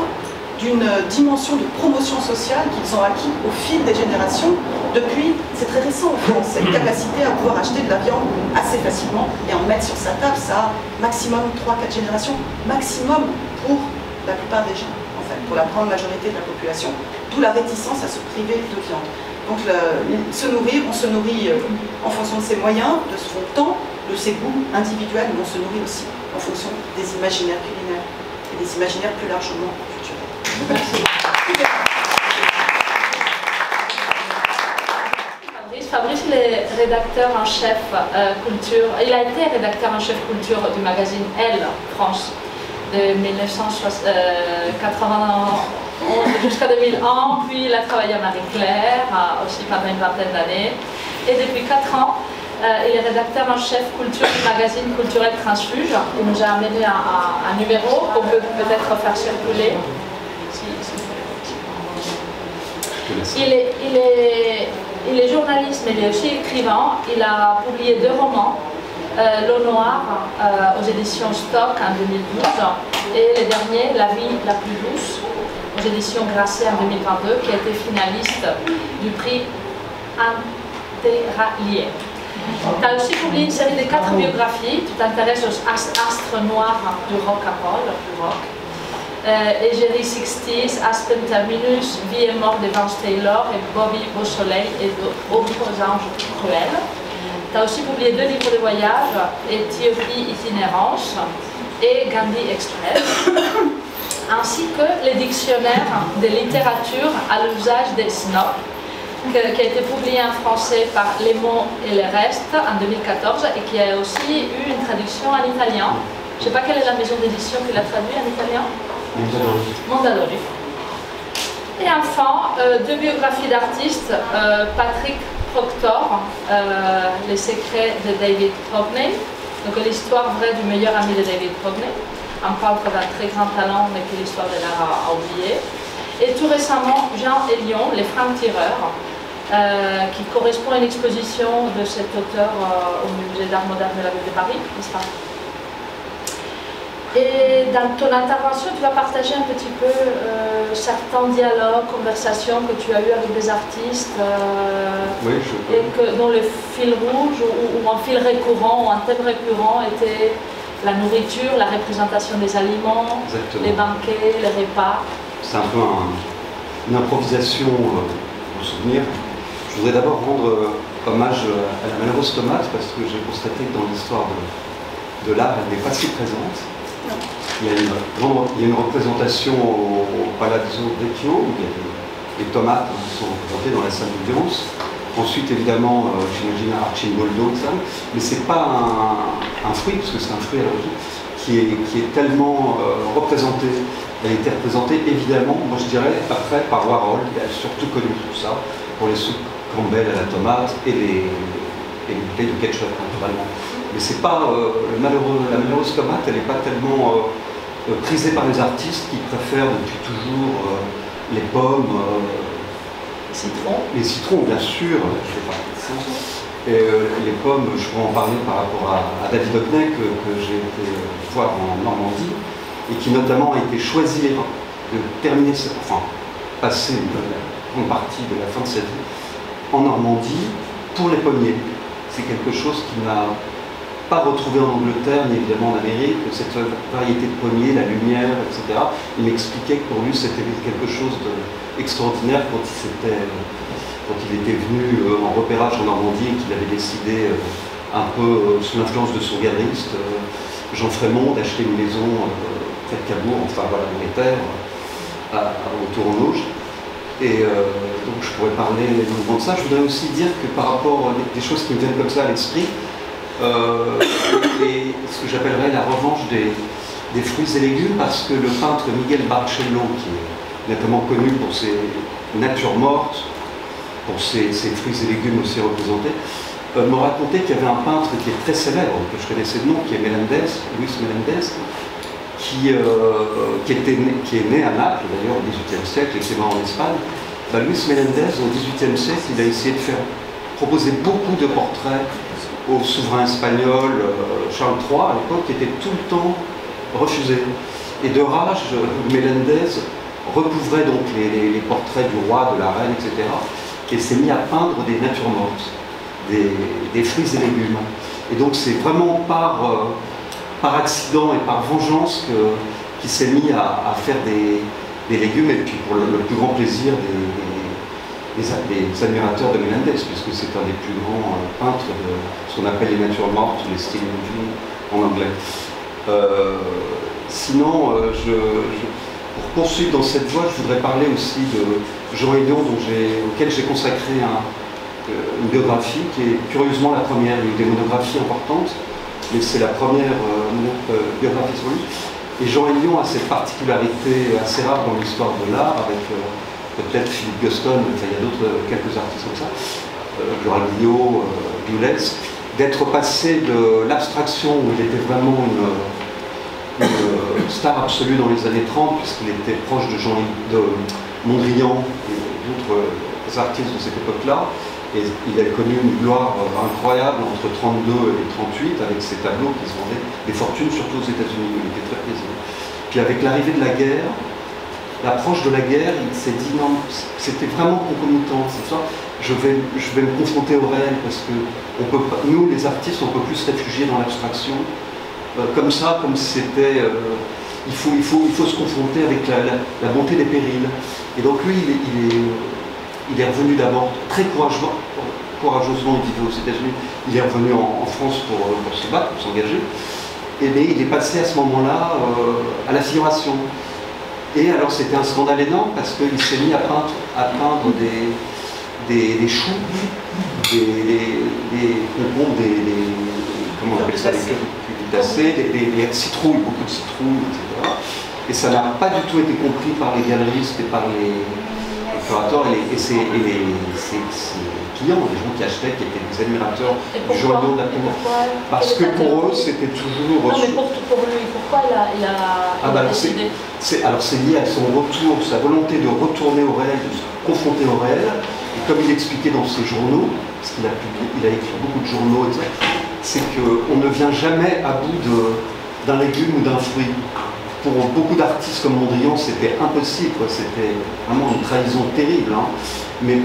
d'une dimension de promotion sociale qu'ils ont acquis au fil des générations. Depuis, c'est très récent en France, cette capacité à pouvoir acheter de la viande assez facilement et en mettre sur sa table, ça a maximum 3-4 générations, maximum pour la plupart des gens, en fait, pour la grande majorité de la population, d'où la réticence à se priver de viande. Donc se nourrir, on se nourrit en fonction de ses moyens, de son temps, de ses goûts individuels, mais on se nourrit aussi en fonction des imaginaires culinaires et des imaginaires plus largement culturels. Merci. Fabrice, il est rédacteur en chef culture. Il a été rédacteur en chef culture du magazine Elle France de 1991 jusqu'à 2001. Puis il a travaillé à Marie-Claire aussi pendant une vingtaine d'années. Et depuis 4 ans, il est rédacteur en chef culture du magazine culturel Transfuge. Il nous a amené un numéro qu'on peut peut-être faire circuler. Il est journaliste, mais il est aussi écrivain. Il a publié 2 romans, L'eau noire aux éditions Stock en 2012 et le dernier, La vie la plus douce aux éditions Grasset en 2022, qui a été finaliste du prix Interallié. Tu as aussi publié une série de 4 biographies. Tu t'intéresses aux astres noirs du rock and roll, du rock. Égérie 60s, Aspen Terminus, Vie et mort de Vance Taylor et Bobby Beausoleil et d'autres anges cruels. Tu as aussi publié 2 livres de voyage, Éthiopie Itinérance et Gandhi Express, ainsi que les dictionnaires de littérature à l'usage des snobs, qui a été publié en français par Les mots et le reste en 2014 et qui a aussi eu une traduction en italien. Je ne sais pas quelle est la maison d'édition qui l'a traduit en italien. Mondadori. Et enfin, 2 biographies d'artistes, Patrick Proctor, Les secrets de David Hockney, donc l'histoire vraie du meilleur ami de David Hockney, un peintre d'un très grand talent mais que l'histoire de l'art a oublié. Et tout récemment, Jean Hélion, Les francs-tireurs, qui correspond à une exposition de cet auteur au musée d'art moderne de la ville de Paris, n'est-ce pas? Et dans ton intervention, tu vas partager un petit peu certains dialogues, conversations que tu as eues avec des artistes, oui, je peux. Et dont le fil rouge ou un fil récurrent ou un thème récurrent était la nourriture, la représentation des aliments, exactement, les banquets, les repas. C'est un peu une improvisation pour souvenir. Je voudrais d'abord rendre hommage à la malheureuse tomate parce que j'ai constaté que dans l'histoire de l'art, elle n'est pas si présente. Il y a une représentation au Palazzo Vecchio où il y a des tomates qui sont représentées dans la salle d'audience. Ensuite, évidemment, j'imagine Arcimboldo, mais ce n'est pas un fruit, parce que c'est un fruit allergique, qui est tellement représenté. Elle a été représentée, évidemment, moi je dirais, après par Warhol, qui a surtout connu tout ça, pour les soupes Campbell à la tomate et et une bouteille de ketchup, naturellement. Mais c'est pas la malheureuse tomate, elle n'est pas tellement prisée par les artistes qui préfèrent depuis toujours les pommes, les citrons bien sûr, je fais partie de ça. Et les pommes, je pourrais en parler par rapport à David Hockney que j'ai été voir en Normandie et qui notamment a été choisi de terminer, passer une grande partie de la fin de sa vie en Normandie pour les pommiers. C'est quelque chose qu'il n'a pas retrouvé en Angleterre ni évidemment en Amérique, cette variété de pommiers, la lumière, etc. Il m'expliquait que pour lui c'était quelque chose d'extraordinaire quand il était venu en repérage en Normandie et qu'il avait décidé, un peu sous l'influence de son galeriste, Jean Frémont, d'acheter une maison près de Cabourg, enfin voilà, dans les terres, au Tour-en-Auge. Et donc je pourrais parler longuement de ça. Je voudrais aussi dire que par rapport à des choses qui me viennent comme ça à l'esprit, et ce que j'appellerais la revanche des fruits et légumes, parce que le peintre Miguel Barcello, qui est notamment connu pour ses natures mortes, pour ses fruits et légumes aussi représentés, me racontait qu'il y avait un peintre qui est très célèbre, que je connaissais de nom, qui est Melendez, Luis Melendez, qui est né à Naples, d'ailleurs, au XVIIIe siècle, et qui est mort en Espagne. Luis Melendez, au XVIIIe siècle, il a essayé de proposer beaucoup de portraits au souverain espagnol Charles III, à l'époque, qui était tout le temps refusé. Et de rage, Melendez recouvrait donc les portraits du roi, de la reine, etc. Et s'est mis à peindre des natures mortes, des fruits et légumes. Et donc c'est vraiment par accident et par vengeance qu'il s'est mis à faire des légumes, et puis pour le plus grand plaisir des admirateurs de Melendez, puisque c'est un des plus grands peintres de ce qu'on appelle les natures mortes, les still moving en anglais. Sinon, pour poursuivre dans cette voie, je voudrais parler aussi de Jean Hélion, auquel j'ai consacré une biographie qui est curieusement la première. Il y a eu des monographies importantes, mais c'est la première biographie sur lui. Et Jean Hélion a cette particularité assez rare dans l'histoire de l'art, avec peut-être Philippe Guston, enfin, il y a quelques artistes comme ça, Laurent Guillot, Boulez, d'être passé de l'abstraction où il était vraiment une star absolue dans les années 30, puisqu'il était proche de Mondrian et d'autres artistes de cette époque-là. Et il a connu une gloire incroyable entre 32 et 38 avec ses tableaux qui se vendaient des fortunes, surtout aux États-Unis, où il était très plaisant. Puis avec l'arrivée de la guerre, l'approche de la guerre, il s'est dit non, c'était vraiment concomitant. C'est ça, je vais me confronter au réel, parce que nous, les artistes, on ne peut plus se réfugier dans l'abstraction. Comme ça, comme si c'était... il faut se confronter avec la bonté des périls. Et donc lui, il est revenu d'abord très courageusement, il vivait aux États-Unis, il est revenu en France pour se battre, pour s'engager. Mais il est passé à ce moment-là à la figuration. Et alors c'était un scandale énorme, parce qu'il s'est mis à peindre des choux, des concombres, comment on appelle ça, des citrouilles, beaucoup de citrouilles, etc. Et ça n'a pas du tout été compris par les galeristes et par les curateurs et ses clients, les gens qui achetaient, qui étaient des admirateurs du journal d'après. Parce que pour eux, c'était toujours... Non, mais pour lui, pourquoi il a décidé? Alors c'est lié à son retour, sa volonté de retourner au réel, de se confronter au réel. Et comme il expliquait dans ses journaux, parce qu'il a écrit beaucoup de journaux, etc., c'est qu'on ne vient jamais à bout d'un légume ou d'un fruit. Pour beaucoup d'artistes comme Mondrian, c'était impossible, c'était vraiment une trahison terrible. Hein. Mais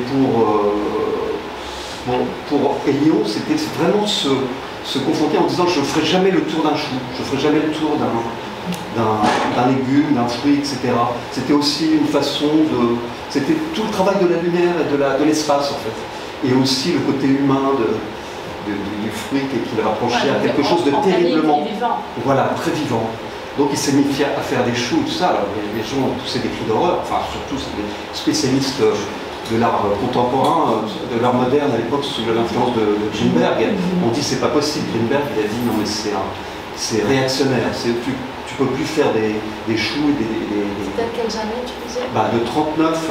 pour Hélion, c'était vraiment se confronter en disant je ne ferai jamais le tour d'un chou, je ne ferai jamais le tour d'un légume, d'un fruit, etc. C'était aussi une façon de... C'était tout le travail de la lumière et de l'espace, en fait. Et aussi le côté humain du fruit qui le rapprochait à quelque chose de terriblement... Voilà, très vivant. Donc il s'est mis à faire des choux, tout ça. Alors, les gens ont poussé des cris d'horreur, enfin surtout les spécialistes de l'art contemporain, de l'art moderne à l'époque, sous l'influence de Greenberg. On dit c'est pas possible. Greenberg il a dit non mais c'est réactionnaire, tu peux plus faire des choux et C'était à quelles années tu disais? De 39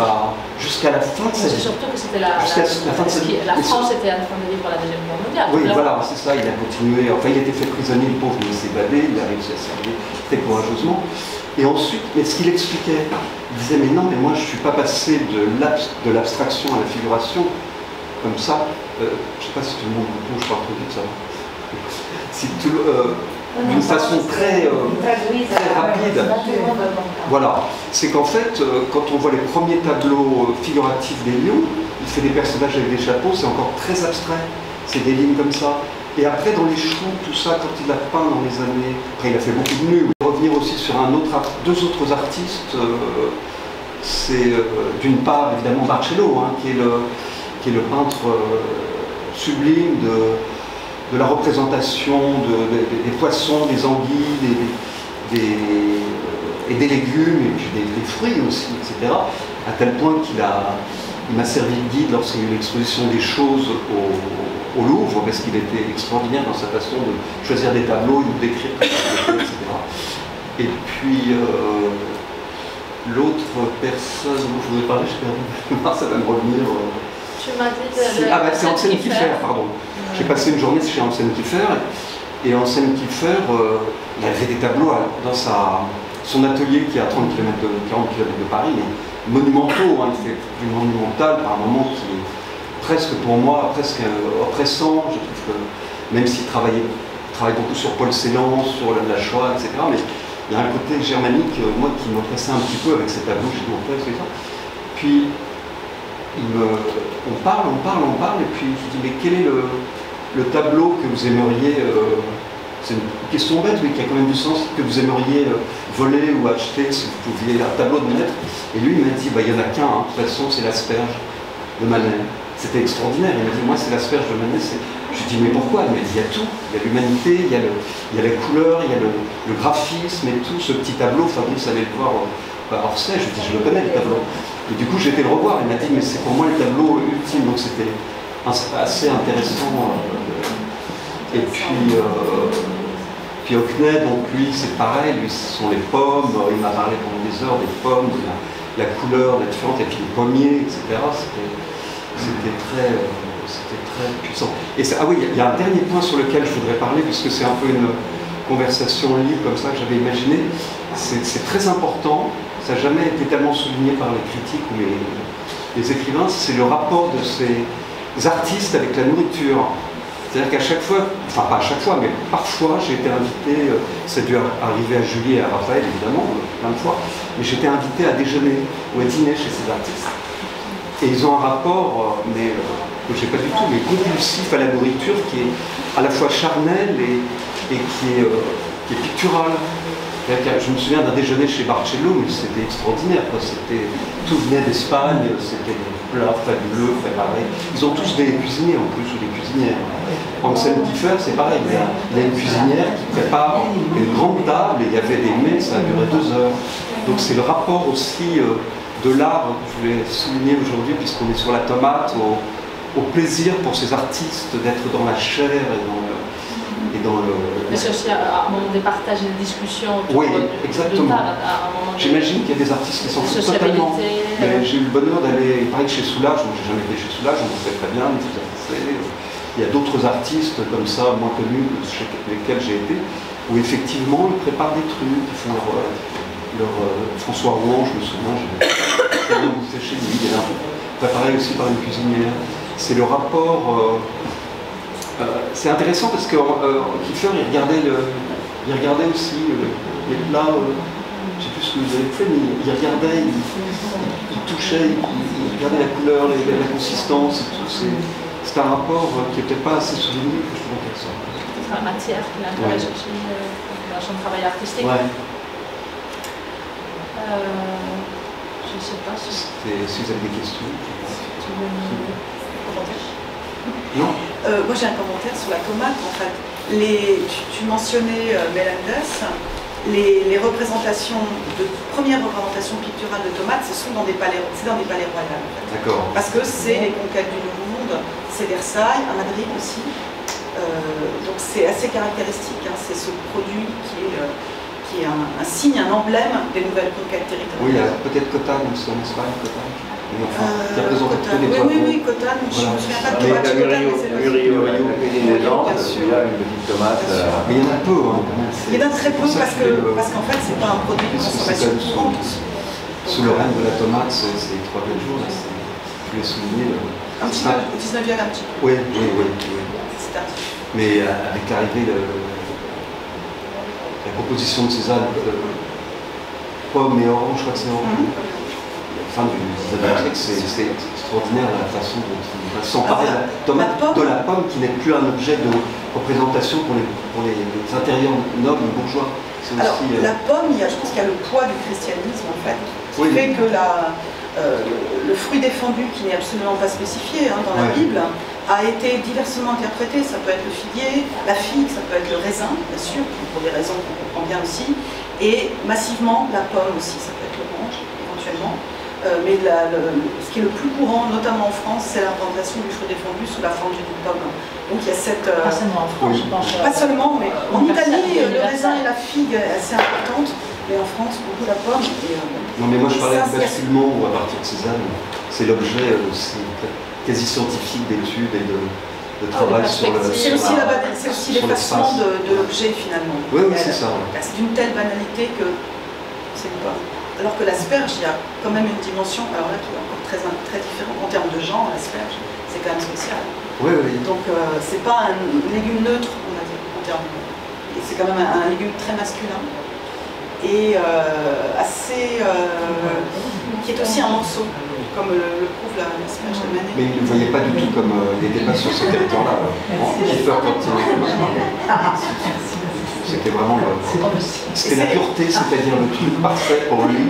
jusqu'à la fin de sa vie. Surtout que c'était la fin de sa vie. La France était en train de vivre la Deuxième Guerre mondiale. Oui, voilà, c'est ça, il a continué. Enfin, il a été fait prisonnier, le pauvre, mais il s'est évadé, il a réussi à servir très courageusement. Et ensuite, mais ce qu'il expliquait, il disait, mais non, mais moi je ne suis pas passé de l'abstraction à la figuration, comme ça. Je ne sais pas si tout le monde comprend, je parle trop vite, ça va. D'une façon très rapide. Voilà, c'est qu'en fait, quand on voit les premiers tableaux figuratifs des lions, il fait des personnages avec des chapeaux, c'est encore très abstrait. C'est des lignes comme ça. Et après, dans les choux, tout ça, quand il a peint dans les années... Après, il a fait beaucoup de nus. Revenir aussi sur deux autres artistes, c'est d'une part, évidemment, Marcello, qui est le peintre sublime de la représentation des poissons, des anguilles, et des légumes, et puis des fruits aussi, etc. À tel point il m'a servi de guide lorsqu'il y a eu l'exposition des choses au Louvre, parce qu'il était extraordinaire dans sa façon de choisir des tableaux, de décrire, etc. Et puis, l'autre personne dont je voulais parler, je sais pas, ça va me revenir. Tu m'as dit c'est Anselm Kiefer, pardon. J'ai passé une journée chez Anselm Kiefer, et Anselm Kiefer, il avait des tableaux dans son atelier qui est à 40 km de Paris, mais monumentaux, il fait du monumental par un moment qui est presque pour moi, presque oppressant. Je trouve que même s'il travaille beaucoup sur Paul Celan, sur la Shoah, etc., mais il y a un côté germanique, moi, qui m'oppressait un petit peu avec ces tableaux, j'ai dit mon frère, c'est ça. Puis, on parle, et puis je dis, mais quel est le tableau que vous aimeriez, c'est une question bête, mais qui a quand même du sens, que vous aimeriez voler ou acheter, si vous pouviez, un tableau de maître. Et lui, il m'a dit, il n'y en a qu'un, de toute façon, c'est l'Asperge de Manet. C'était extraordinaire, il m'a dit, moi, c'est l'Asperge de Manet. Je lui ai dit, mais pourquoi? Il m'a dit, il y a tout, il y a l'humanité, il y a la couleur, il y a le graphisme et tout, ce petit tableau, Fabrice allait le voir à Orsay, je lui ai dit, je le connais, le tableau. Et du coup, j'ai été le revoir, il m'a dit, mais c'est pour moi le tableau ultime, donc c'était assez intéressant. Et puis Hockney, donc lui, c'est pareil, lui, ce sont les pommes, il m'a parlé pendant des heures des pommes, de la couleur, la différence, et puis les pommiers, etc. C'était très puissant. Et oui, il y a un dernier point sur lequel je voudrais parler, puisque c'est un peu une conversation libre comme ça que j'avais imaginé. C'est très important, ça n'a jamais été tellement souligné par les critiques ou les écrivains, c'est le rapport de ces artistes avec la nourriture. C'est-à-dire qu'à chaque fois, enfin pas à chaque fois, mais parfois j'ai été invité, ça a dû arriver à Julie et à Raphaël évidemment, plein de fois, mais j'étais invité à déjeuner ou à dîner chez ces artistes. Et ils ont un rapport, mais que je n'ai pas du tout, mais compulsif à la nourriture qui est à la fois charnel et qui est pictural. Je me souviens d'un déjeuner chez Marcello, mais c'était extraordinaire. Tout venait d'Espagne, c'était des plats fabuleux, préparés. Ils ont tous des cuisiniers en plus, ou des cuisinières. Anselm Kiefer, c'est pareil, il y a une cuisinière qui prépare une grande table et il y avait des mets, ça a duré 2 heures. Donc c'est le rapport aussi de l'art que je voulais souligner aujourd'hui, puisqu'on est sur la tomate, au plaisir pour ces artistes d'être dans la chair et dans le... Mais c'est aussi un moment de partage et de discussion. Oui, exactement. J'imagine qu'il y a des artistes qui s'en foutent totalement. Mais j'ai eu le bonheur d'aller, il paraît que chez Soulage, moi j'ai jamais été chez Soulage, on sait très bien, il y a d'autres artistes comme ça, moins connus, chez lesquels j'ai été, où effectivement ils préparent des trucs, ils font leur François Rouen, je me souviens, j'ai bien bouffé chez lui, il est préparé aussi par une cuisinière. C'est le rapport... c'est intéressant parce que Kiefer, il regardait aussi les plats, je ne sais plus ce que vous avez fait, mais il regardait, il touchait, il regardait la couleur, la consistance et tout. C'est un rapport qui n'est peut-être pas assez souligné, que je trouve intéressant. C'est la matière qu'il a intérêt à chercher dans son travail artistique. Ouais. Je ne sais pas si vous avez des questions. tu veux commenter. Non. Moi j'ai un commentaire sur la tomate en fait. Tu mentionnais Melendez, les représentations, premières représentations picturales de tomates, ce sont dans des palais royaux. En fait. D'accord. Parce que c'est les conquêtes du Nouveau Monde, c'est Versailles, à Madrid aussi. Donc c'est assez caractéristique, c'est ce produit qui qui est un signe, un emblème des nouvelles conquêtes territoriales. Oui, peut-être Cotane aussi en Espagne, Cotane. Mais enfin, qui représente plutôt les poivrons. Oui, Cotane, je ne me souviens pas de Mais tomate la Cotane, mais c'est Murillo, la cuisine des Andes, bien sûr. il y a une petite tomate. Mais il y en a peu. Hein. Il y en a très peu parce qu'en fait, c'est pas un produit de consommation courante. Sous le règne de la tomate, ces 3 belles jours, là, je voulais souligner. Un petit peu, au 19e, un petit peu. Oui. C'est tardif. Mais avec l'arrivée de la proposition de Cézanne, pommes et oranges, je crois que c'est orange. Fin du 19e siècle, c'est extraordinaire la façon dont il va s'emparer de la tomate, de la pomme qui n'est plus un objet de représentation pour les intérieurs nobles bourgeois. Alors, la pomme, je pense qu'il y a le poids du christianisme en fait, qui fait que le fruit défendu, qui n'est absolument pas spécifié dans la Bible, a été diversement interprété. Ça peut être le figuier, la figue, ça peut être le raisin, bien sûr, pour des raisons qu'on comprend bien aussi, et massivement la pomme aussi, ça peut être l'orange éventuellement. Mais ce qui est le plus courant, notamment en France, c'est l'implantation du fruit défendu sous la forme d'une pomme. Donc il y a cette... Pas seulement en France, je pense. Pas seulement, mais en Italie, le raisin et la figue est assez importante, mais en France, beaucoup la pomme. Non, mais moi je parlais de basculement où à partir de Cézanne, c'est l'objet aussi quasi scientifique d'études et de travail sur le... C'est aussi l'effacement de l'objet finalement. Oui, c'est ça. C'est d'une telle banalité que c'est une pomme. Alors que l'asperge, il y a quand même une dimension, alors là qui est encore très, très différente en termes de genre, l'asperge, c'est quand même spécial. Oui. Donc c'est pas un légume neutre, on va dire, en termes de... Et c'est quand même un légume très masculin et qui est aussi un morceau, comme le prouve l'asperge de Manet. Mais il ne le voyait pas du tout comme il n'était pas sur ce territoire-là. Kiefer, quand c'était vraiment c'était la pureté, c'est-à-dire le truc parfait pour lui.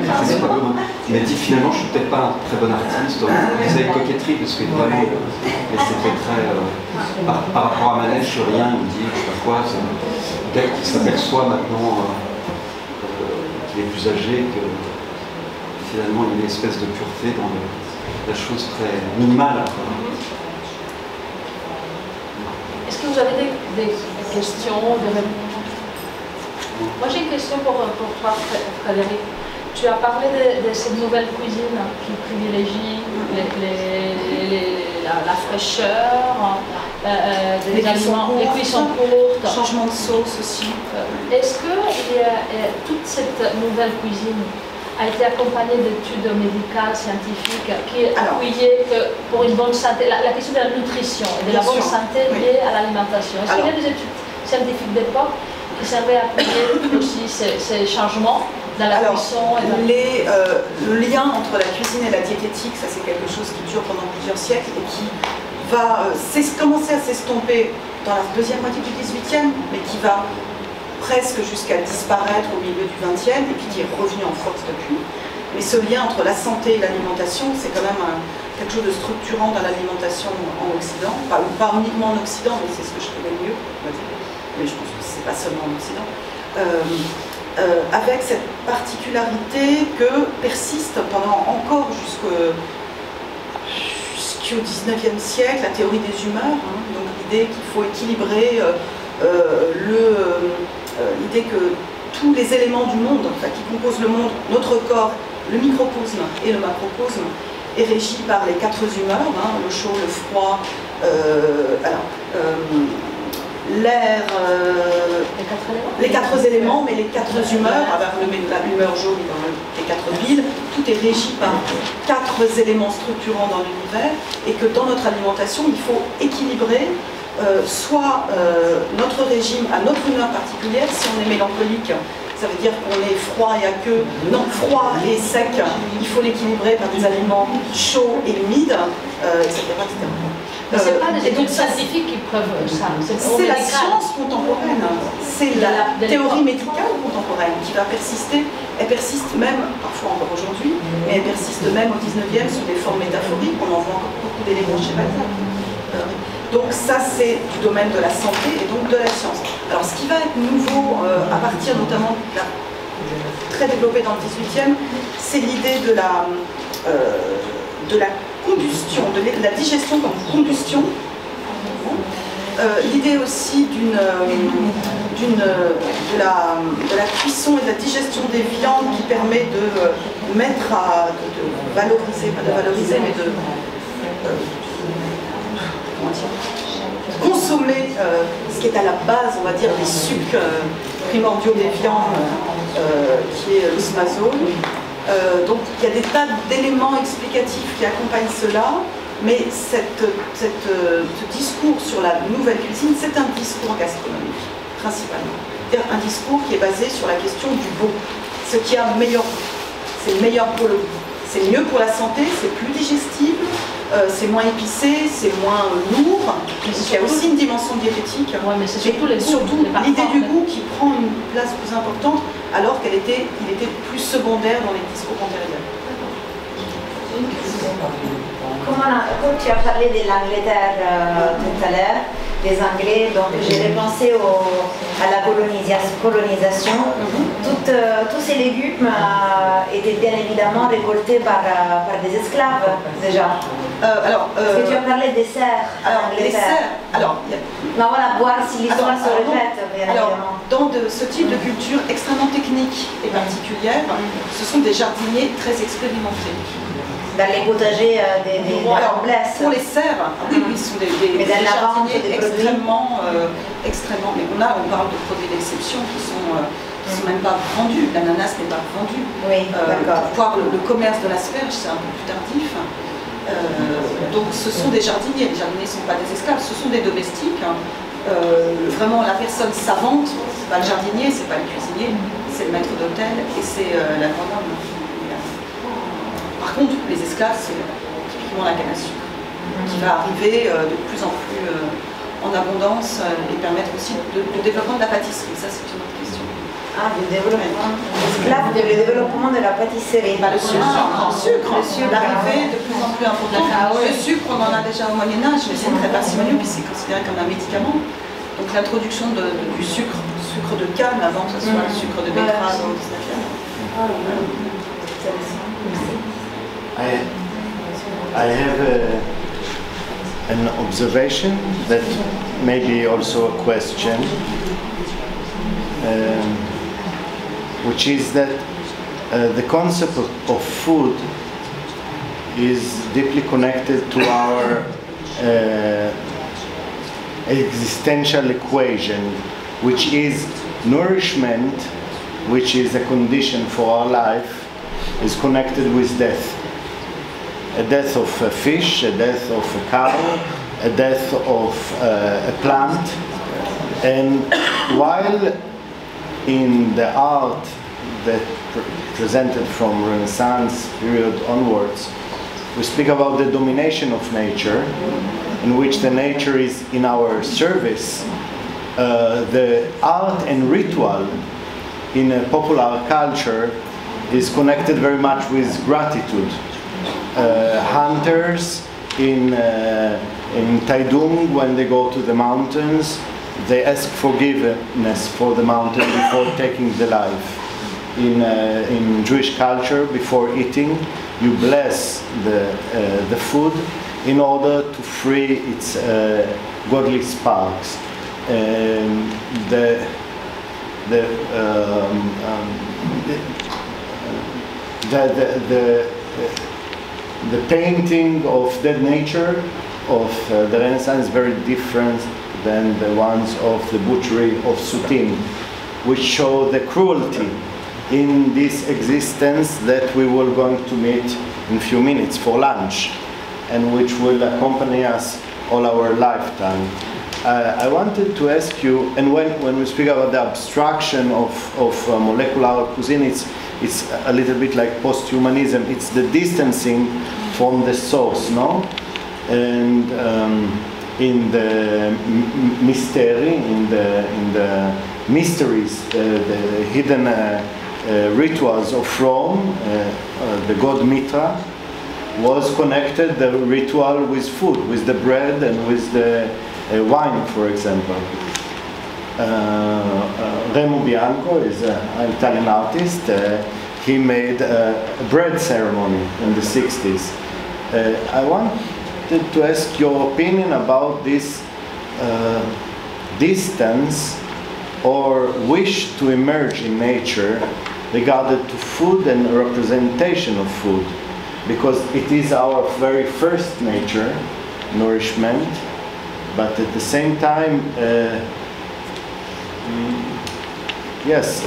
Il m'a dit finalement je suis peut-être pas un très bon artiste. Vous avez coquetterie parce que vraiment, mais c'était très par rapport à Manet, je suis rien. Il me dit je sais pas quoi. C'est un gars qui s'aperçoit maintenant qu'il est plus âgé que finalement il y a une espèce de pureté dans la chose très minimale. Est-ce que vous avez des questions, des réponses? Moi j'ai une question pour toi, Frédéric. Tu as parlé de cette nouvelle cuisine qui privilégie la fraîcheur, des aliments, les cuissons courtes. Changement de sauce aussi. Est-ce que toute cette nouvelle cuisine a été accompagnée d'études médicales, scientifiques, qui appuyaient que pour une bonne santé, la question de la nutrition et de la bonne santé liée à l'alimentation? Est-ce qu'il y a des études scientifiques d'époque qui servaient à appuyer aussi ces changements dans la cuisson le lien entre la cuisine et la diététique, ça c'est quelque chose qui dure pendant plusieurs siècles et qui va commencer à s'estomper dans la deuxième moitié du XVIIIe, mais qui va presque jusqu'à disparaître au milieu du XXe et puis qui est revenu en force depuis. Mais ce lien entre la santé et l'alimentation, c'est quand même quelque chose de structurant dans l'alimentation en Occident, pas uniquement en Occident, mais c'est ce que je connais mieux, on va dire. Mais je pense que c'est pas seulement en Occident. Avec cette particularité que persiste pendant encore jusqu'au XIXe siècle la théorie des humeurs, donc l'idée qu'il faut équilibrer l'idée que tous les éléments du monde qui composent le monde, notre corps, le microcosme et le macrocosme, est régi par les 4 humeurs, le chaud, le froid, l'air, les 4 éléments, mais les 4 humeurs, avec l'humeur jaune dans les 4 villes, tout est régi par 4 éléments structurants dans l'univers, et que dans notre alimentation, il faut équilibrer soit notre régime à notre humeur particulière. Si on est mélancolique, ça veut dire qu'on est froid et aqueux, non, froid et sec, il faut l'équilibrer par des aliments chauds et humides, etc. Mais ce n'est pas des études scientifiques qui prouvent ça. C'est la science contemporaine, c'est la théorie médicale contemporaine qui va persister. Elle persiste même, parfois encore aujourd'hui, mais elle persiste même au 19e sous des formes métaphoriques. On en voit encore beaucoup d'éléments chez Balzac. Donc ça c'est du domaine de la santé et donc de la science. Alors ce qui va être nouveau à partir notamment très développé dans le 18e, c'est l'idée de la combustion, de la digestion comme combustion. L'idée aussi de la cuisson et de la digestion des viandes qui permet de mettre à de valoriser, pas de valoriser, mais de consommer ce qui est à la base, on va dire, des sucs primordiaux des viandes, qui est l'osmazole. Donc il y a des tas d'éléments explicatifs qui accompagnent cela, mais ce discours sur la nouvelle cuisine, c'est un discours gastronomique, principalement. C'est-à-dire un discours qui est basé sur la question du beau. Ce qui a meilleur goût, c'est meilleur pour le goût. C'est mieux pour la santé, c'est plus digestible, c'est moins épicé, c'est moins lourd. Il y a aussi une dimension diététique. Ouais, mais c'est surtout l'idée du goût qui prend une place plus importante alors qu'il était plus secondaire dans les discours antérieurs. Quand tu as parlé de l'Angleterre tout à l'heure, des Anglais, donc j'ai repensé à la colonisation. Tous ces légumes étaient bien évidemment récoltés par des esclaves déjà. Parce que tu as parlé des cerfs en Angleterre. Voilà, voir si l'histoire se répète, bien évidemment. Dans ce type de culture extrêmement technique et particulière, ce sont des jardiniers très expérimentés. Dans les potagers des noblesses. Pour les cerfs, oui, ils sont des jardiniers extrêmement, mais on parle de produits d'exception qui sont même pas vendus. L'ananas n'est pas vendu. Oui, d'accord. Pour voir le commerce de l'asperge, c'est un peu plus tardif. Donc ce sont des jardiniers. Les jardiniers ne sont pas des esclaves, ce sont des domestiques. Vraiment la personne savante, c'est pas le jardinier, c'est pas le cuisinier, c'est le maître d'hôtel et c'est l'agronome. Par contre, les esclaves, c'est typiquement la canne à sucre, qui va arriver de plus en plus en abondance et permettre aussi le développement de la pâtisserie. Ça, c'est une autre question. Du développement esclave, le développement de la pâtisserie. Le sucre, l'arrivée de plus en plus importante. Le sucre, on en a déjà au Moyen-Âge, mais c'est très parcimonieux, puis c'est considéré comme un médicament. Donc l'introduction du sucre de canne avant que ce soit le sucre de betterave au 19e. I have an observation that may be also a question, which is that the concept of food is deeply connected to our existential equation, which is nourishment, which is a condition for our life, is connected with death. A death of a fish, a death of a cow, a death of a plant. And while in the art that presented from Renaissance period onwards, we speak about the domination of nature, in which the nature is in our service, the art and ritual in a popular culture is connected very much with gratitude. Hunters in Taidung, when they go to the mountains, they ask forgiveness for the mountain before taking the life. In Jewish culture, before eating, you bless the food in order to free its godly sparks. The painting of dead nature of the Renaissance is very different than the ones of the butchery of Sutin, which show the cruelty in this existence that we were going to meet in a few minutes for lunch, and which will accompany us all our lifetime. I wanted to ask you, and when we speak about the abstraction of molecular cuisine, it's a little bit like post-humanism. It's the distancing from the source, no? And in the mystery, in the mysteries, the hidden rituals of Rome, the god Mitra was connected the ritual with food, with the bread and with the wine, for example. Remo Bianco is an Italian artist. He made a bread ceremony in the 60s. I wanted to ask your opinion about this distance or wish to emerge in nature regarded to food and representation of food, because it is our very first nature, nourishment, but at the same time, yes,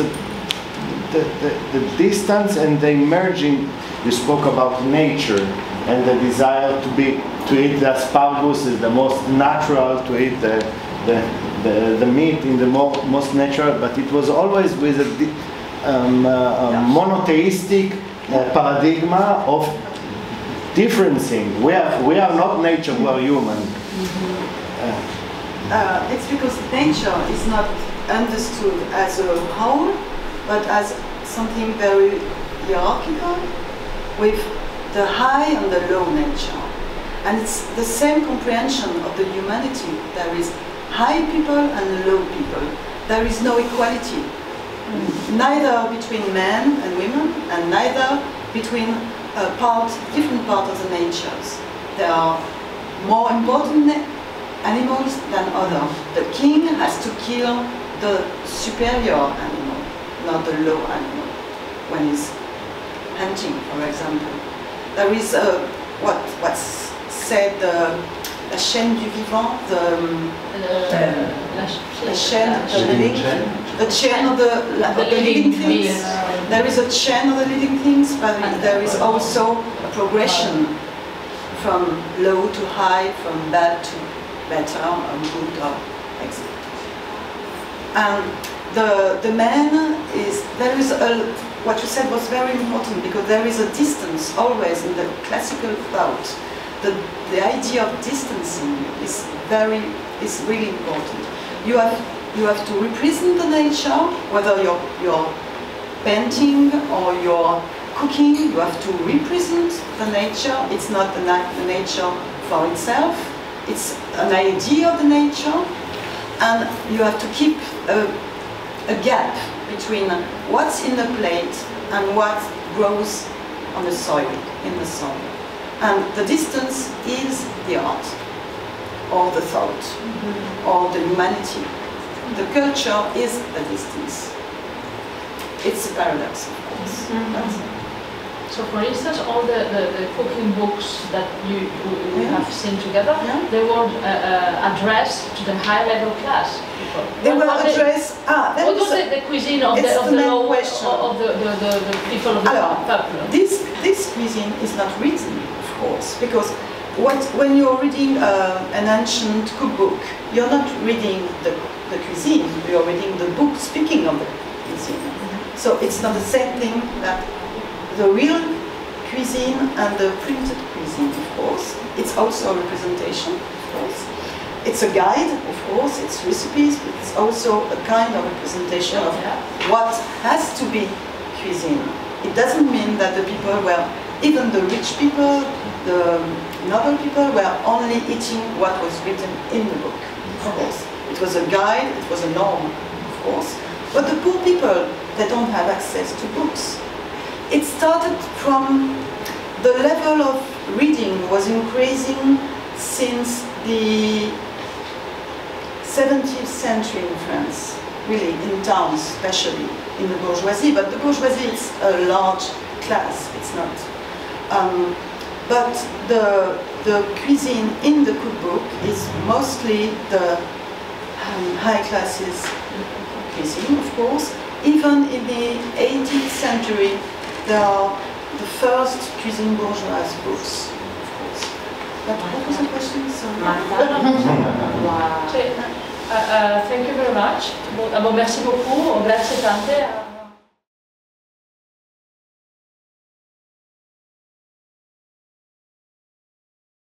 the distance and the emerging, you spoke about nature and the desire to eat the asparagus is the most natural, to eat the meat in the most natural, but it was always with a monotheistic paradigm of differencing. We are not nature, we are human. It's because nature is not understood as a whole, but as something very hierarchical, with the high and the low nature. And it's the same comprehension of the humanity. There is high people and low people. There is no equality, neither between men and women, and neither between different parts of the natures. There are more important animals than others. The king has to kill the superior animal, not the low animal, when he's hunting, for example. There is what's said, la chaîne du vivant, the chain of the living things. There is a chain of the living things, but there is also a progression from low to high, from bad to better, or good, or excellent. And the man is, there is what you said was very important, because there is a distance always in the classical thought. The idea of distancing is really important. You have to represent the nature, whether you're painting or you're cooking. You have to represent the nature. It's not the nature for itself. It's an idea of the nature, and you have to keep a gap between what's in the plate and what grows on the soil, in the soil. And the distance is the art, or the thought, or the humanity. The culture is a distance. It's a paradox, of course. So, for instance, all the cooking books that you have seen together, they were addressed to the high-level class people. They were addressed. What was the cuisine of the low, of the people of the popular? This cuisine is not written, of course, because when you're reading an ancient cookbook, you're not reading the cuisine. You're reading the book speaking of the cuisine. So it's not the same thing that the real cuisine and the printed cuisine, of course. It's also a representation, of course. It's a guide, of course, it's recipes, but it's also a kind of representation of what has to be cuisine. It doesn't mean that the people were, even the rich people, the noble people, were only eating what was written in the book, of course. It was a guide, it was a norm, of course. But the poor people, they don't have access to books. It started from the level of reading was increasing since the 17th century in France, really in towns, especially in the bourgeoisie. But the bourgeoisie is a large class, it's not. But the cuisine in the cookbook is mostly the high classes cuisine, of course. Even in the 18th century, there are the first cuisine bourgeoise books, of course. But what was the question? Thank you very much. Merci beaucoup. Grazie tante.